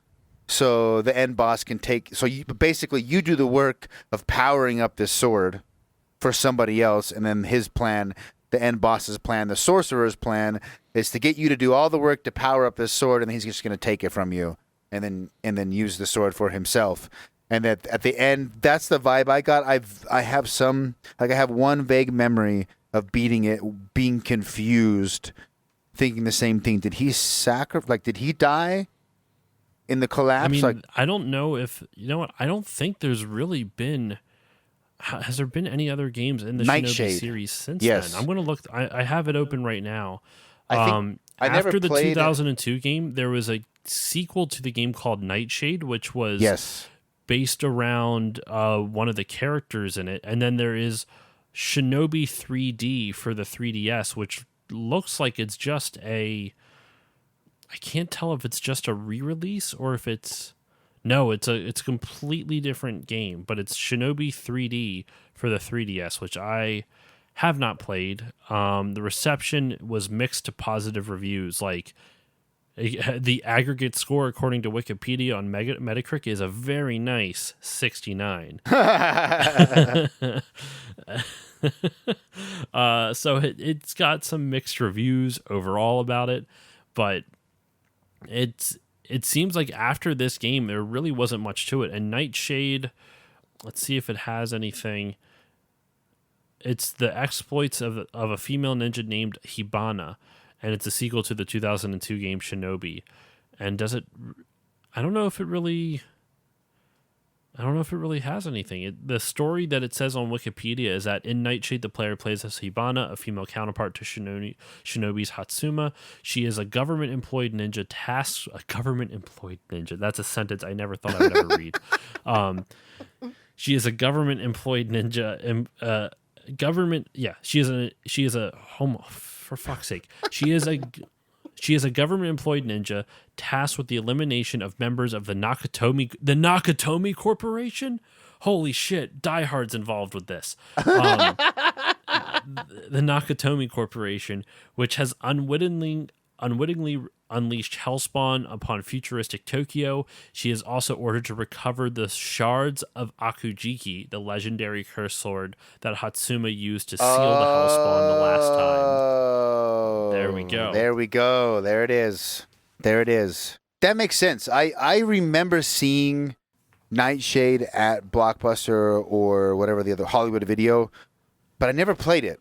so the end boss can take. So you do the work of powering up this sword for somebody else, and then his plan, the end boss's plan, the sorcerer's plan, is to get you to do all the work to power up this sword, and then he's just going to take it from you, and then use the sword for himself. And at the end, that's the vibe I got. I have one vague memory of beating it, being confused, thinking the same thing. Did he Did he die in the collapse? I mean, I don't know if I don't think there's really been. Has there been any other games in the Shinobi series since then? I'm going to look. I have it open right now. After the 2002 game, there was a sequel to the game called Nightshade, which was based around one of the characters in it. And then there is Shinobi 3D for the 3DS, which looks like it's just I can't tell if it's just a re-release or if it's... No, it's a completely different game, but it's Shinobi 3D for the 3DS, which I Have not played. The reception was mixed to positive reviews. Like the aggregate score, according to Wikipedia on Metacritic, is a very nice 69. So it's got some mixed reviews overall about it, but it seems like after this game there really wasn't much to it. And Nightshade, let's see if it has anything. It's the exploits of a female ninja named Hibana, and it's a sequel to the 2002 game Shinobi. And does it? I don't know if it really has anything. The story that it says on Wikipedia is that in Nightshade, the player plays as Hibana, a female counterpart to Shinobi's Hatsuma. She is a government-employed ninja tasked... A government-employed ninja. That's a sentence I never thought I would ever read. She is a government-employed ninja... she is a homo, for fuck's sake. She is a government employed ninja tasked with the elimination of members of the Nakatomi Corporation. Holy shit, Die Hard's involved with this. The Nakatomi Corporation, which has unwittingly unleashed Hellspawn upon futuristic Tokyo. She is also ordered to recover the shards of Akujiki, the legendary curse sword that Hatsuma used to seal the Hellspawn the last time. There we go. There we go. There it is. There it is. That makes sense. I remember seeing Nightshade at Blockbuster or whatever the other Hollywood Video, but I never played it.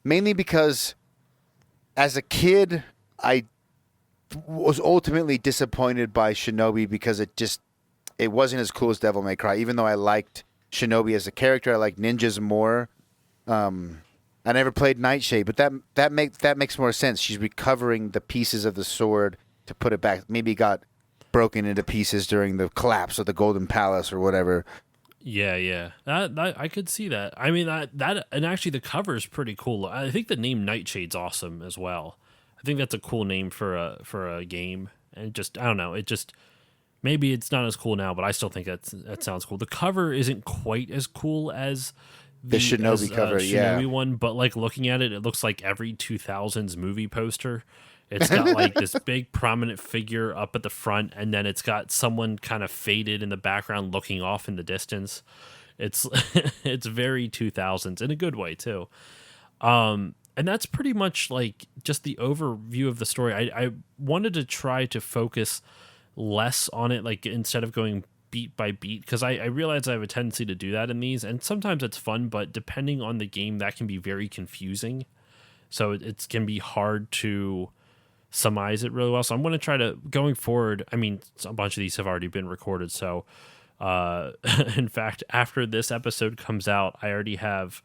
Mainly because as a kid, I was ultimately disappointed by Shinobi because it wasn't as cool as Devil May Cry. Even though I liked Shinobi as a character, I liked ninjas more. I never played Nightshade, but that makes more sense. She's recovering the pieces of the sword to put it back. Maybe it got broken into pieces during the collapse of the Golden Palace or whatever. Yeah. That I could see that. I mean that and actually the cover is pretty cool. I think the name Nightshade's awesome as well. I think that's a cool name for a game. And just I don't know, it just maybe it's not as cool now, but I still think that sounds cool. The cover isn't quite as cool as the Shinobi cover, Shinobi one, but like looking at it, it looks like every 2000s movie poster. It's got like this big prominent figure up at the front, and then it's got someone kind of faded in the background looking off in the distance. It's it's very 2000s in a good way too. And that's pretty much like just the overview of the story. I wanted to try to focus less on it, like instead of going beat by beat, because I realize I have a tendency to do that in these, and sometimes it's fun, but depending on the game, that can be very confusing. So it can be hard to surmise it really well. So I'm going to try to, going forward, I mean, a bunch of these have already been recorded. So in fact, after this episode comes out, I already have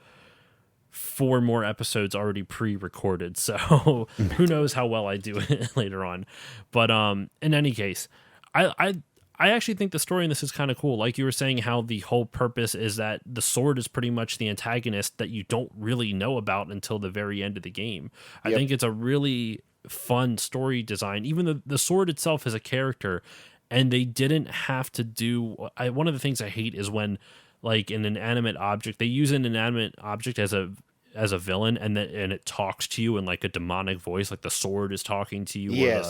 4 more episodes already pre-recorded. So who knows how well I do it later on. But in any case, I actually think the story in this is kind of cool. Like you were saying, how the whole purpose is that the sword is pretty much the antagonist that you don't really know about until the very end of the game. I think it's a really fun story design. Even the sword itself is a character, and they didn't have to do... one of the things I hate is when, like, an inanimate object... They use an inanimate object as a villain, and it talks to you in like a demonic voice, like the sword is talking to you,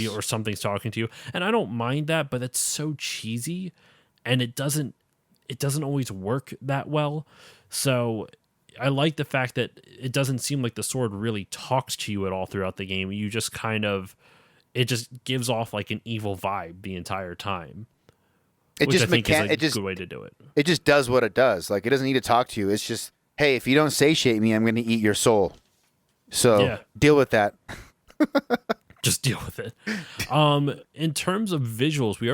or something's talking to you. And I don't mind that, but it's so cheesy, and it doesn't always work that well. So I like the fact that it doesn't seem like the sword really talks to you at all throughout the game. You just it just gives off like an evil vibe the entire time. Which I think is a good way to do it. It just does what it does. Like, it doesn't need to talk to you. It's just, hey, if you don't satiate me, I'm going to eat your soul. So deal with that. Just deal with it. In terms of visuals, we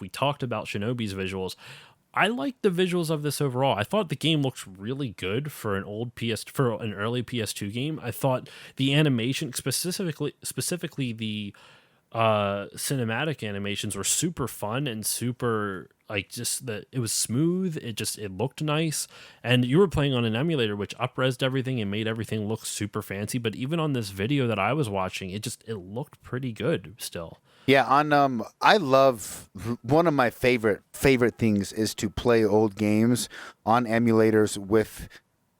talked about Shinobi's visuals. I like the visuals of this overall. I thought the game looks really good for an early PS2 game. I thought the animation, specifically the cinematic animations, were super fun and super, like, just that it was smooth. It looked nice. And you were playing on an emulator which up-resed everything and made everything look super fancy. But even on this video that I was watching, it looked pretty good still. Yeah, on I love one of my favorite things is to play old games on emulators with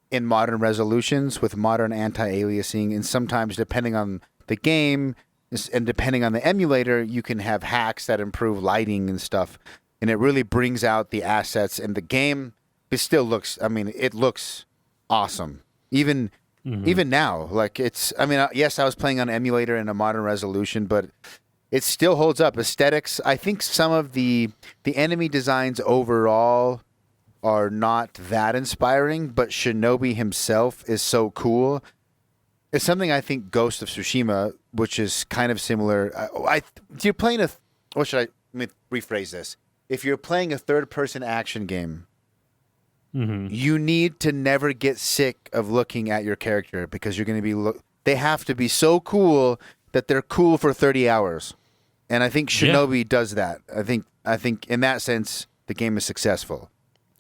in modern resolutions with modern anti-aliasing, and sometimes depending on the game and depending on the emulator, you can have hacks that improve lighting and stuff, and it really brings out the assets. And the game, it still looks. I mean, it looks awesome. Even now, like it's. I mean, yes, I was playing on emulator in a modern resolution, but it still holds up. Aesthetics, I think some of the enemy designs overall are not that inspiring, but Shinobi himself is so cool. It's something I think Ghost of Tsushima, which is kind of similar. You're playing what should I let me rephrase this? If you're playing a third-person action game, you need to never get sick of looking at your character because you're going to be. They have to be so cool that they're cool for 30 hours. And I think Shinobi does that. I think in that sense the game is successful.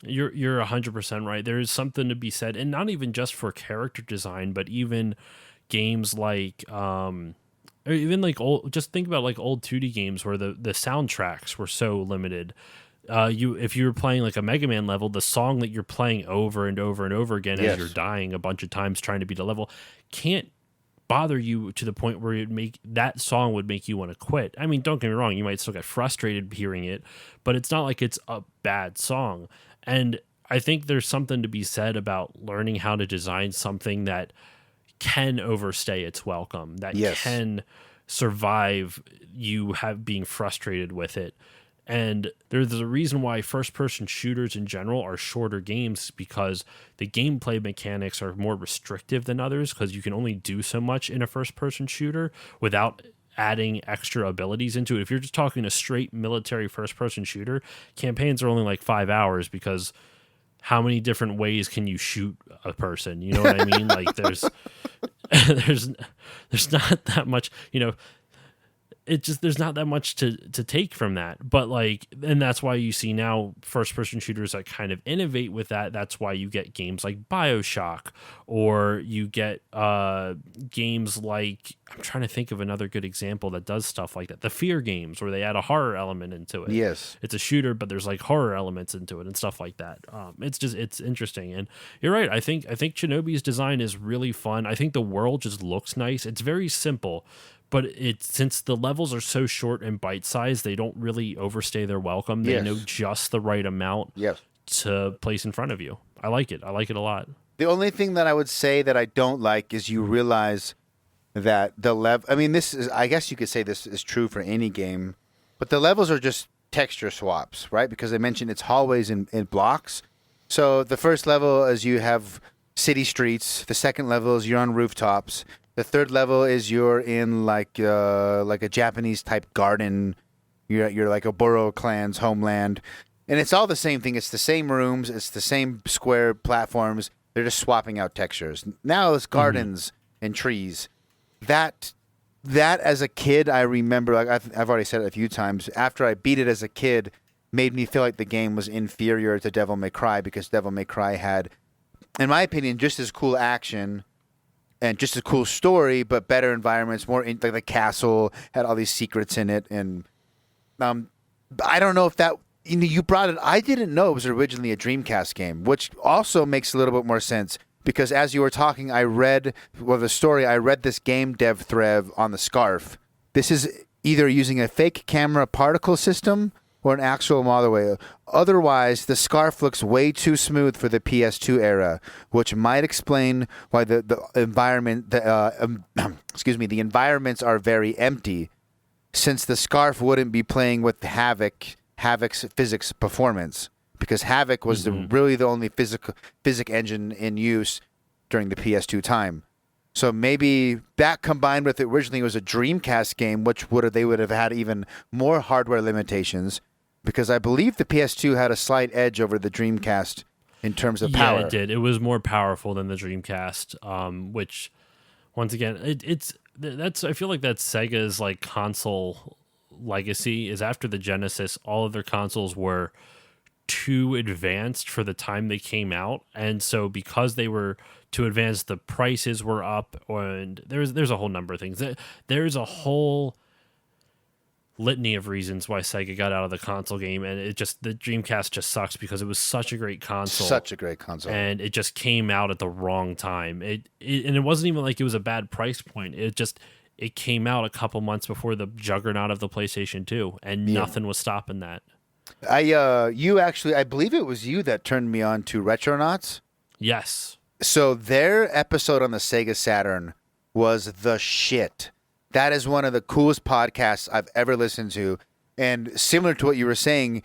You're 100% right. There is something to be said, and not even just for character design, but even games like or even like old, just think about like old 2D games where the soundtracks were so limited. If you were playing like a Mega Man level, the song that you're playing over and over and over again as you're dying a bunch of times trying to beat a level can't bother you to the point where that song would make you want to quit. I mean, don't get me wrong, you might still get frustrated hearing it, but it's not like it's a bad song. And I think there's something to be said about learning how to design something that can overstay its welcome, that can survive you being frustrated with it. And there's a reason why first-person shooters in general are shorter games, because the gameplay mechanics are more restrictive than others, because you can only do so much in a first-person shooter without adding extra abilities into it. If you're just talking a straight military first-person shooter, campaigns are only like 5 hours, because how many different ways can you shoot a person? You know what I mean? Like there's not that much, there's not that much to take from that. But like, and that's why you see now first person shooters that kind of innovate with that. That's why you get games like BioShock, or you get games like, I'm trying to think of another good example that does stuff like that. The Fear games, where they add a horror element into it. Yes. It's a shooter, but there's like horror elements into it and stuff like that. It's interesting. And you're right. I think Shinobi's design is really fun. I think the world just looks nice. It's very simple, but since the levels are so short and bite-sized, they don't really overstay their welcome. They know just the right amount to place in front of you. I like it. I like it a lot. The only thing that I would say that I don't like is you realize that the level... I mean, I guess you could say this is true for any game, but the levels are just texture swaps, right? Because I mentioned it's hallways in blocks. So the first level is you have city streets. The second level is you're on rooftops. The third level is you're in like a Japanese type garden. You're like a Boro clan's homeland, and it's all the same thing. It's the same rooms. It's the same square platforms. They're just swapping out textures. Now it's gardens and trees. That as a kid, I remember. Like I've already said it a few times. After I beat it as a kid, made me feel like the game was inferior to Devil May Cry, because Devil May Cry had, in my opinion, just as cool action and just a cool story, but better environments. Like the castle had all these secrets in it, and I don't know if that you brought it. I didn't know it was originally a Dreamcast game, which also makes a little bit more sense, because as you were talking, I read this game dev thread on the Scarf. This is either using a fake camera particle system or an actual model. Otherwise, the Scarf looks way too smooth for the PS2 era, which might explain why the environment, the environments are very empty, since the Scarf wouldn't be playing with Havoc's physics performance, because Havoc was really the only physics engine in use during the PS2 time. So maybe that combined with it originally was a Dreamcast game, which they would have had even more hardware limitations, because I believe the PS2 had a slight edge over the Dreamcast in terms of power. Yeah, it did. It was more powerful than the Dreamcast, which, once again, I feel like that's Sega's like console legacy, is after the Genesis, all of their consoles were too advanced for the time they came out, and so because they were too advanced, the prices were up, and there's a whole number of things. There's a whole litany of reasons why Sega got out of the console game, and the Dreamcast just sucks because it was such a great console. Such a great console. And it just came out at the wrong time. And it wasn't even like it was a bad price point. It came out a couple months before the juggernaut of the PlayStation 2, and nothing was stopping that. I believe it was you that turned me on to Retronauts. Yes. So their episode on the Sega Saturn was the shit. That is one of the coolest podcasts I've ever listened to. And similar to what you were saying,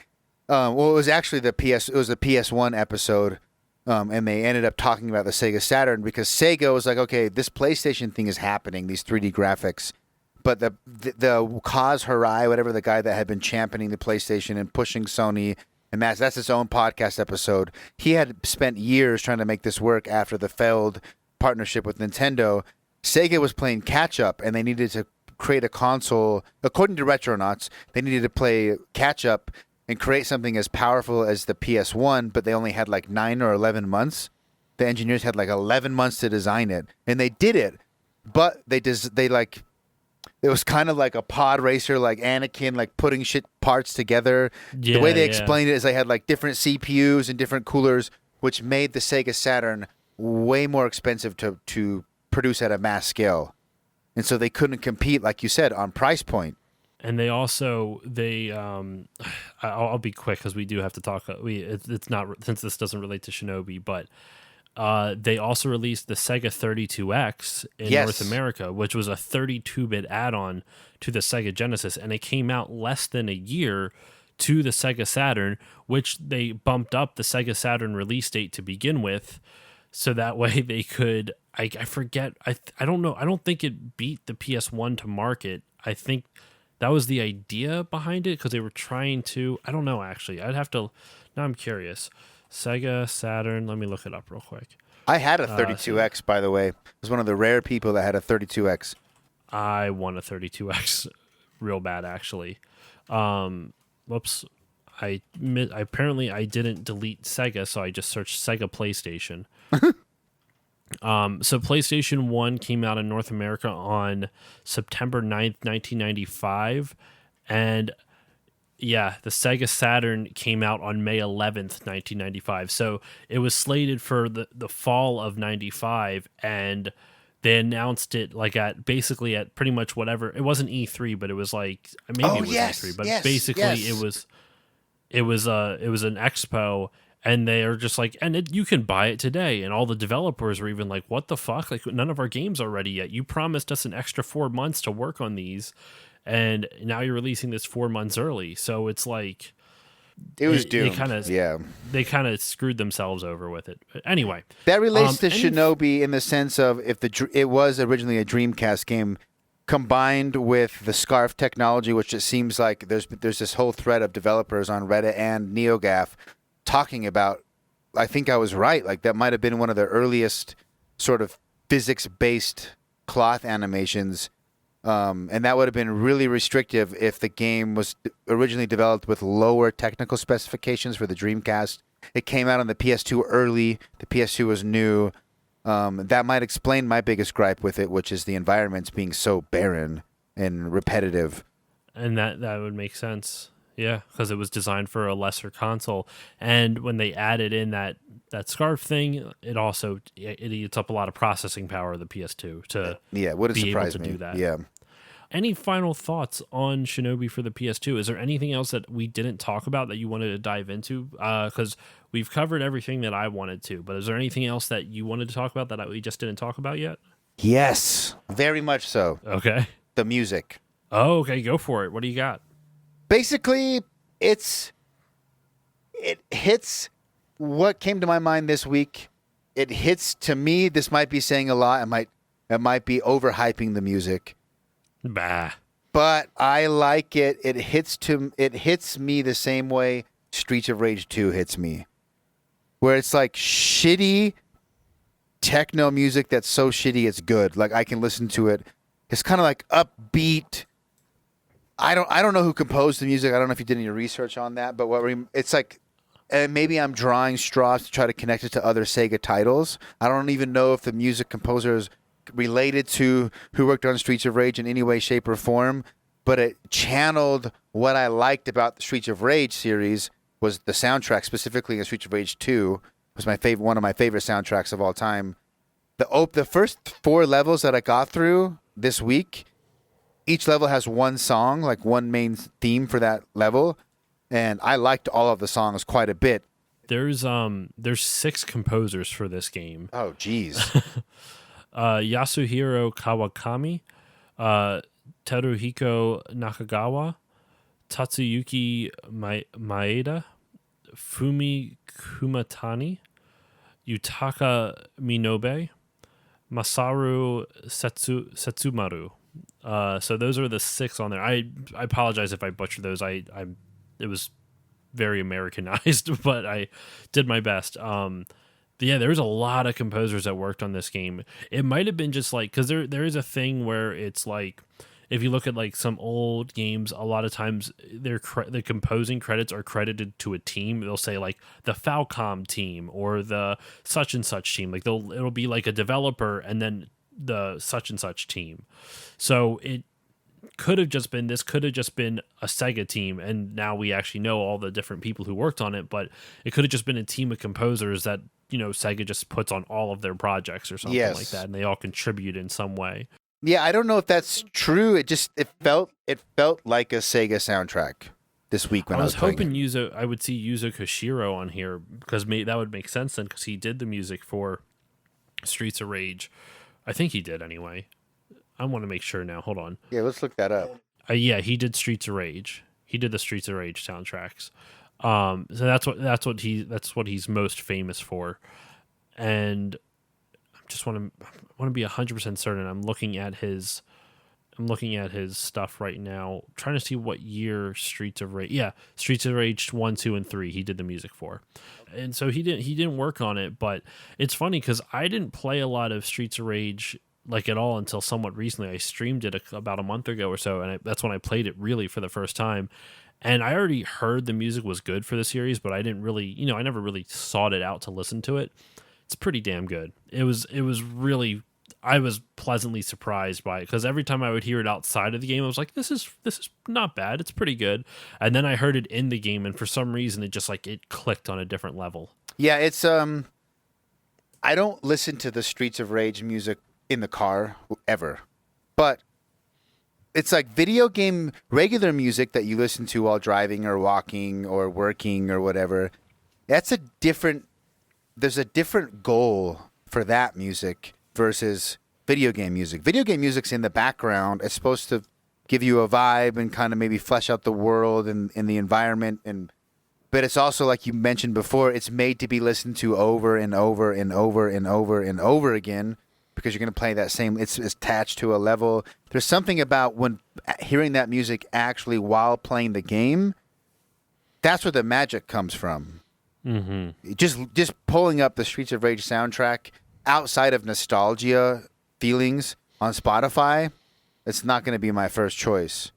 it was actually the PS1 episode, and they ended up talking about the Sega Saturn because Sega was like, okay, this PlayStation thing is happening, these 3D graphics. But the Kaz Hirai, whatever the guy that had been championing the PlayStation and pushing Sony, and that's its own podcast episode. He had spent years trying to make this work after the failed partnership with Nintendo. Sega was playing catch up, and they needed to create a console. According to Retronauts, they needed to play catch up and create something as powerful as the PS1, but they only had like 9 or 11 months. The engineers had like 11 months to design it, and they did it. But it was kind of like a pod racer, like Anakin, like putting shit parts together. Yeah, the way they explained it is they had like different CPUs and different coolers, which made the Sega Saturn way more expensive to produce at a mass scale. And so they couldn't compete, like you said, on price point. And they also I'll be quick because we do have to talk. It's not, since this doesn't relate to Shinobi, but they also released the Sega 32X in North America, which was a 32-bit add-on to the Sega Genesis, and it came out less than a year to the Sega Saturn, which they bumped up the Sega Saturn release date to begin with, so that way they could. I forget. I don't know. I don't think it beat the PS1 to market. I think that was the idea behind it because they were trying to. I don't know, actually. I'd have to. Now I'm curious. Sega Saturn. Let me look it up real quick. I had a 32X, by the way. I was one of the rare people that had a 32X. I want a 32X real bad, actually. Whoops. Apparently I didn't delete Sega, so I just searched Sega PlayStation. So PlayStation 1 came out in North America on September 9th, 1995, and yeah, the Sega Saturn came out on May 11th, 1995. So it was slated for the fall of 95, and they announced it like at pretty much whatever. It wasn't E3, but it was like maybe it was E3, but basically it was an expo. And they are just like, you can buy it today. And all the developers were even like, what the fuck? Like, none of our games are ready yet. You promised us an extra 4 months to work on these. And now you're releasing this 4 months early. So it's like... It was doomed. They kind of screwed themselves over with it. But anyway. That relates to Shinobi in the sense of it was originally a Dreamcast game combined with the Scarf technology, which it seems like there's this whole thread of developers on Reddit and NeoGAF talking about. I think I was right. Like that might have been one of the earliest sort of physics-based cloth animations, and that would have been really restrictive if the game was originally developed with lower technical specifications for the Dreamcast. It came out on the PS2 early. The PS2 was new. That might explain my biggest gripe with it, which is the environments being so barren and repetitive. And that would make sense. Yeah, because it was designed for a lesser console, and when they added in that Scarf thing, it eats up a lot of processing power of the PS2 to be able to do that. Yeah. Any final thoughts on Shinobi for the PS2? Is there anything else that we didn't talk about that you wanted to dive into? Because we've covered everything that I wanted to, but is there anything else that you wanted to talk about that we just didn't talk about yet? Yes, very much so. Okay. The music. Oh, okay, go for it. What do you got? Basically, it hits what came to my mind this week. It hits, to me, this might be saying a lot. It might be overhyping the music. Bah. But I like it. It hits me the same way Streets of Rage 2 hits me. Where it's like shitty techno music that's so shitty it's good. Like I can listen to it. It's kind of like upbeat. I don't know who composed the music. I don't know if you did any research on that, but it's like, and maybe I'm drawing straws to try to connect it to other Sega titles. I don't even know if the music composer is related to who worked on Streets of Rage in any way, shape, or form, but it channeled what I liked about the Streets of Rage series was the soundtrack, specifically in Streets of Rage 2 was one of my favorite soundtracks of all time. The first 4 levels that I got through this week, each level has one song, like one main theme for that level, and I liked all of the songs quite a bit. There's 6 composers for this game. Oh, geez. Yasuhiro Kawakami, Teruhiko Nakagawa, Tatsuyuki Maeda, Fumi Kumatani, Yutaka Minobe, Masaru Setsumaru. So those are the 6 on there. I apologize if I butchered those. It was very Americanized, but I did my best. But yeah, there's a lot of composers that worked on this game. It might have been just like, because there is a thing where it's like, if you look at like some old games, a lot of times the composing credits are credited to a team. They'll say like the Falcom team or the such and such team. Like it'll be like a developer and then the such and such team. So this could have just been a Sega team, and now we actually know all the different people who worked on it, but it could have just been a team of composers that, Sega just puts on all of their projects or something like that, and they all contribute in some way. Yeah, I don't know if that's true. It felt like a Sega soundtrack this week when I was hoping I would see Yuzo Koshiro on here, because that would make sense then, because he did the music for Streets of Rage. I think he did anyway. I want to make sure now. Hold on. Yeah, let's look that up. Yeah, he did Streets of Rage. He did the Streets of Rage soundtracks. So that's what he's most famous for. And I just want to be 100% certain. I'm looking at his stuff right now, trying to see what year Streets of Rage. Yeah, Streets of Rage 1, 2, and 3. He did the music for, and so he didn't work on it. But it's funny because I didn't play a lot of Streets of Rage like at all until somewhat recently. I streamed it about a month ago or so, and that's when I played it really for the first time. And I already heard the music was good for the series, but I didn't really, I never really sought it out to listen to it. It's pretty damn good. It was really. I was pleasantly surprised by it, because every time I would hear it outside of the game, I was like, this is not bad. It's pretty good. And then I heard it in the game, and for some reason, it just it clicked on a different level. Yeah, it's I don't listen to the Streets of Rage music in the car ever, but it's like video game regular music that you listen to while driving or walking or working or whatever. There's a different goal for that music versus video game music. Video game music's in the background. It's supposed to give you a vibe and kind of maybe flesh out the world and the environment, but it's also, like you mentioned before, it's made to be listened to over and over and over and over and over again, because you're going to play that same. It's attached to a level. There's something about when hearing that music actually while playing the game. That's where the magic comes from. Mm-hmm. Just pulling up the Streets of Rage soundtrack outside of nostalgia feelings on Spotify, it's not going to be my first choice.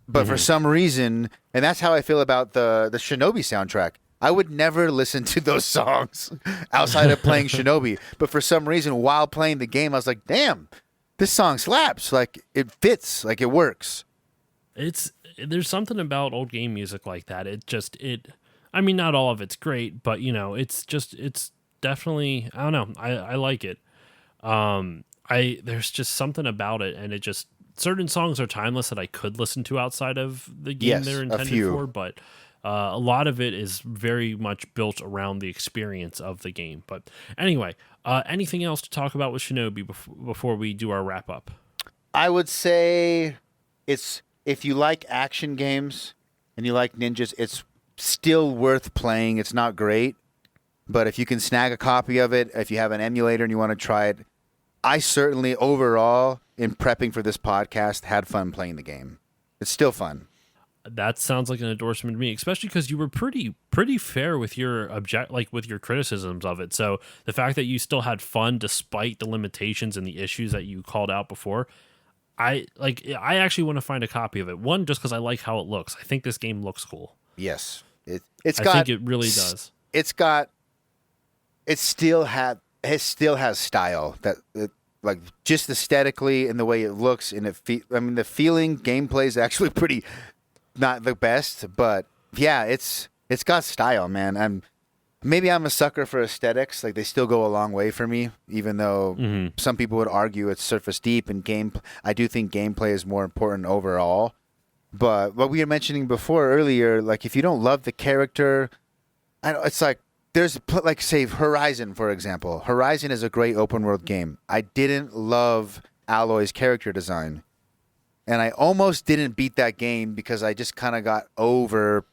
But for some reason, and that's how I feel about the Shinobi soundtrack. I would never listen to those songs outside of playing Shinobi. But for some reason, while playing the game, I was like, damn, this song slaps. Like, it fits. Like, it works. There's something about old game music like that. I mean, not all of it's great, but, it's definitely, I don't know. I like it. There's just something about it, and certain songs are timeless that I could listen to outside of the game they're intended for, but a lot of it is very much built around the experience of the game. But anyway, anything else to talk about with Shinobi before we do our wrap up? I would say if you like action games and you like ninjas, it's still worth playing. It's not great, but if you can snag a copy of it, if you have an emulator and you want to try it, I certainly overall, in prepping for this podcast, had fun playing the game. It's still fun. That sounds like an endorsement to me, especially because you were pretty fair with your with your criticisms of it. So the fact that you still had fun despite the limitations and the issues that you called out before, I actually want to find a copy of it. One, just because I like how it looks. I think this game looks cool. Yes, I think it really does. It still has style. That like just aesthetically and the way it looks and I mean the feeling gameplay is actually pretty not the best, but yeah, it's got style, man. Maybe I'm a sucker for aesthetics. Like they still go a long way for me, even though some people would argue it's surface deep and I do think gameplay is more important overall. But what we were mentioning before earlier, like if you don't love the character, it's like there's like say Horizon, for example. Horizon is a great open world game. I didn't love Aloy's character design, and I almost didn't beat that game because I just kind of got over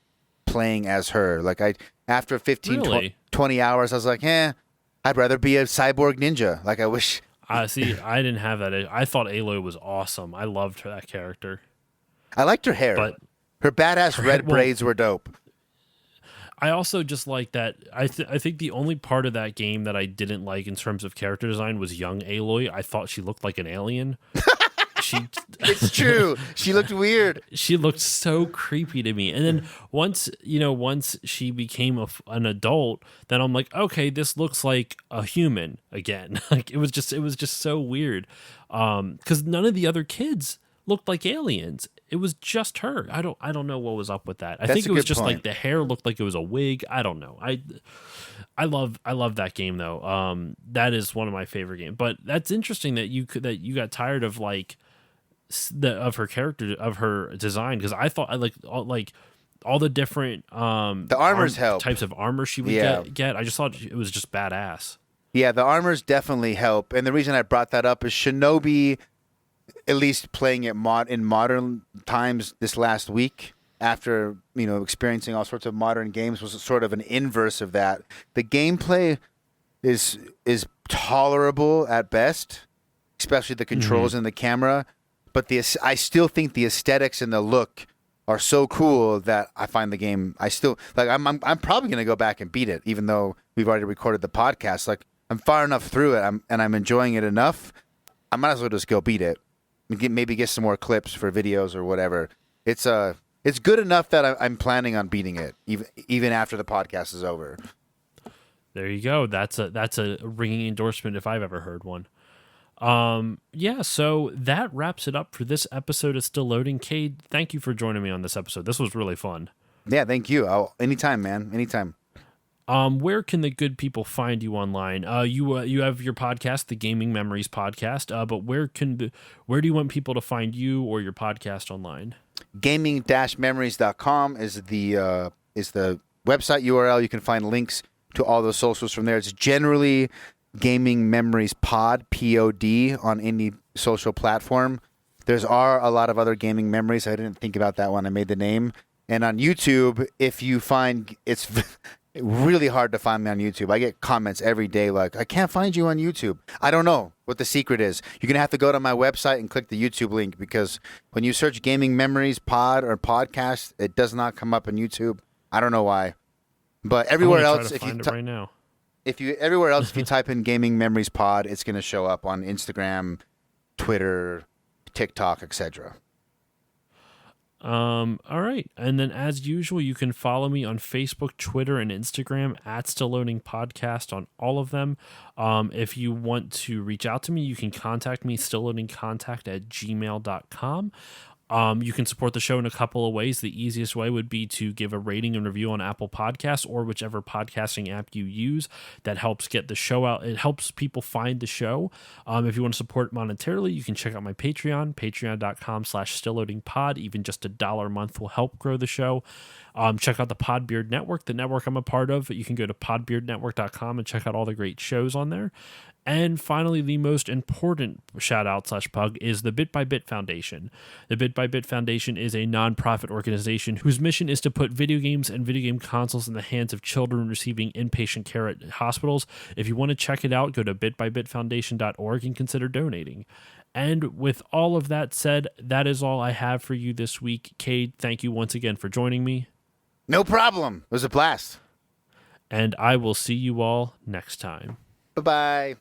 playing as her. Like after 15, 20 hours, I was like, I'd rather be a cyborg ninja. Like I wish. See, I didn't have that. I thought Aloy was awesome. I loved that character. I liked her hair. But her badass red braids were dope. I also just like that. I think the only part of that game that I didn't like in terms of character design was young Aloy. I thought she looked like an alien. It's true. She looked weird. She looked so creepy to me. And then once she became an adult, then I'm like, okay, this looks like a human again. Like it was just so weird. Because none of the other kids looked like aliens. It was just her. I don't know what was up with that. I think it was just like the hair looked like it was a wig. I don't know. I love that game though. That is one of my favorite games. But that's interesting that you got tired of like of her character, of her design, because I thought I like all the different the armors help types of armor she would get. I just thought it was just badass. Yeah, the armors definitely help. And the reason I brought that up is Shinobi, at least playing it in modern times this last week, after experiencing all sorts of modern games, was sort of an inverse of that. The gameplay is tolerable at best, especially the controls and the camera. But I still think the aesthetics and the look are so cool that I find the game. I still like. I'm probably gonna go back and beat it, even though we've already recorded the podcast. Like I'm far enough through it, I'm enjoying it enough. I might as well just go beat it. Maybe get some more clips for videos or whatever. It's good enough that I'm planning on beating it, even after the podcast is over. There you go. That's a ringing endorsement if I've ever heard one. So that wraps it up for this episode of Still Loading. Kade, thank you for joining me on this episode. This was really fun. Yeah, thank you. Anytime, man. Anytime. Where can the good people find you online? You have your podcast, the Gaming Memories podcast. But where do you want people to find you or your podcast online? Gaming-memories.com is the website URL. You can find links to all the socials from there. It's generally Gaming Memories Pod, POD, on any social platform. There's a lot of other gaming memories. I didn't think about that when I made the name. And on YouTube, if you find it's really hard to find me on YouTube. I get comments every day like, I can't find you on YouTube. I don't know what the secret is. You're going to have to go to my website and click the YouTube link, because when you search Gaming Memories Pod or podcast, it does not come up on YouTube. I don't know why. But everywhere else, if you type in Gaming Memories Pod, it's going to show up on Instagram, Twitter, TikTok, etc. All right. And then as usual, you can follow me on Facebook, Twitter, and Instagram at Still Loading Podcast on all of them. If you want to reach out to me, you can contact me, stillloadingcontact@gmail.com. You can support the show in a couple of ways. The easiest way would be to give a rating and review on Apple Podcasts or whichever podcasting app you use. That helps get the show out. It helps people find the show. If you want to support monetarily, you can check out my Patreon, patreon.com/stillloadingpod. Even just $1 a month will help grow the show. Check out the Podbeard Network, the network I'm a part of. You can go to podbeardnetwork.com and check out all the great shows on there. And finally, the most important shout out / plug is the Bit by Bit Foundation. The Bit by Bit Foundation is a nonprofit organization whose mission is to put video games and video game consoles in the hands of children receiving inpatient care at hospitals. If you want to check it out, go to bitbybitfoundation.org and consider donating. And with all of that said, that is all I have for you this week. Kade, thank you once again for joining me. No problem. It was a blast. And I will see you all next time. Bye-bye.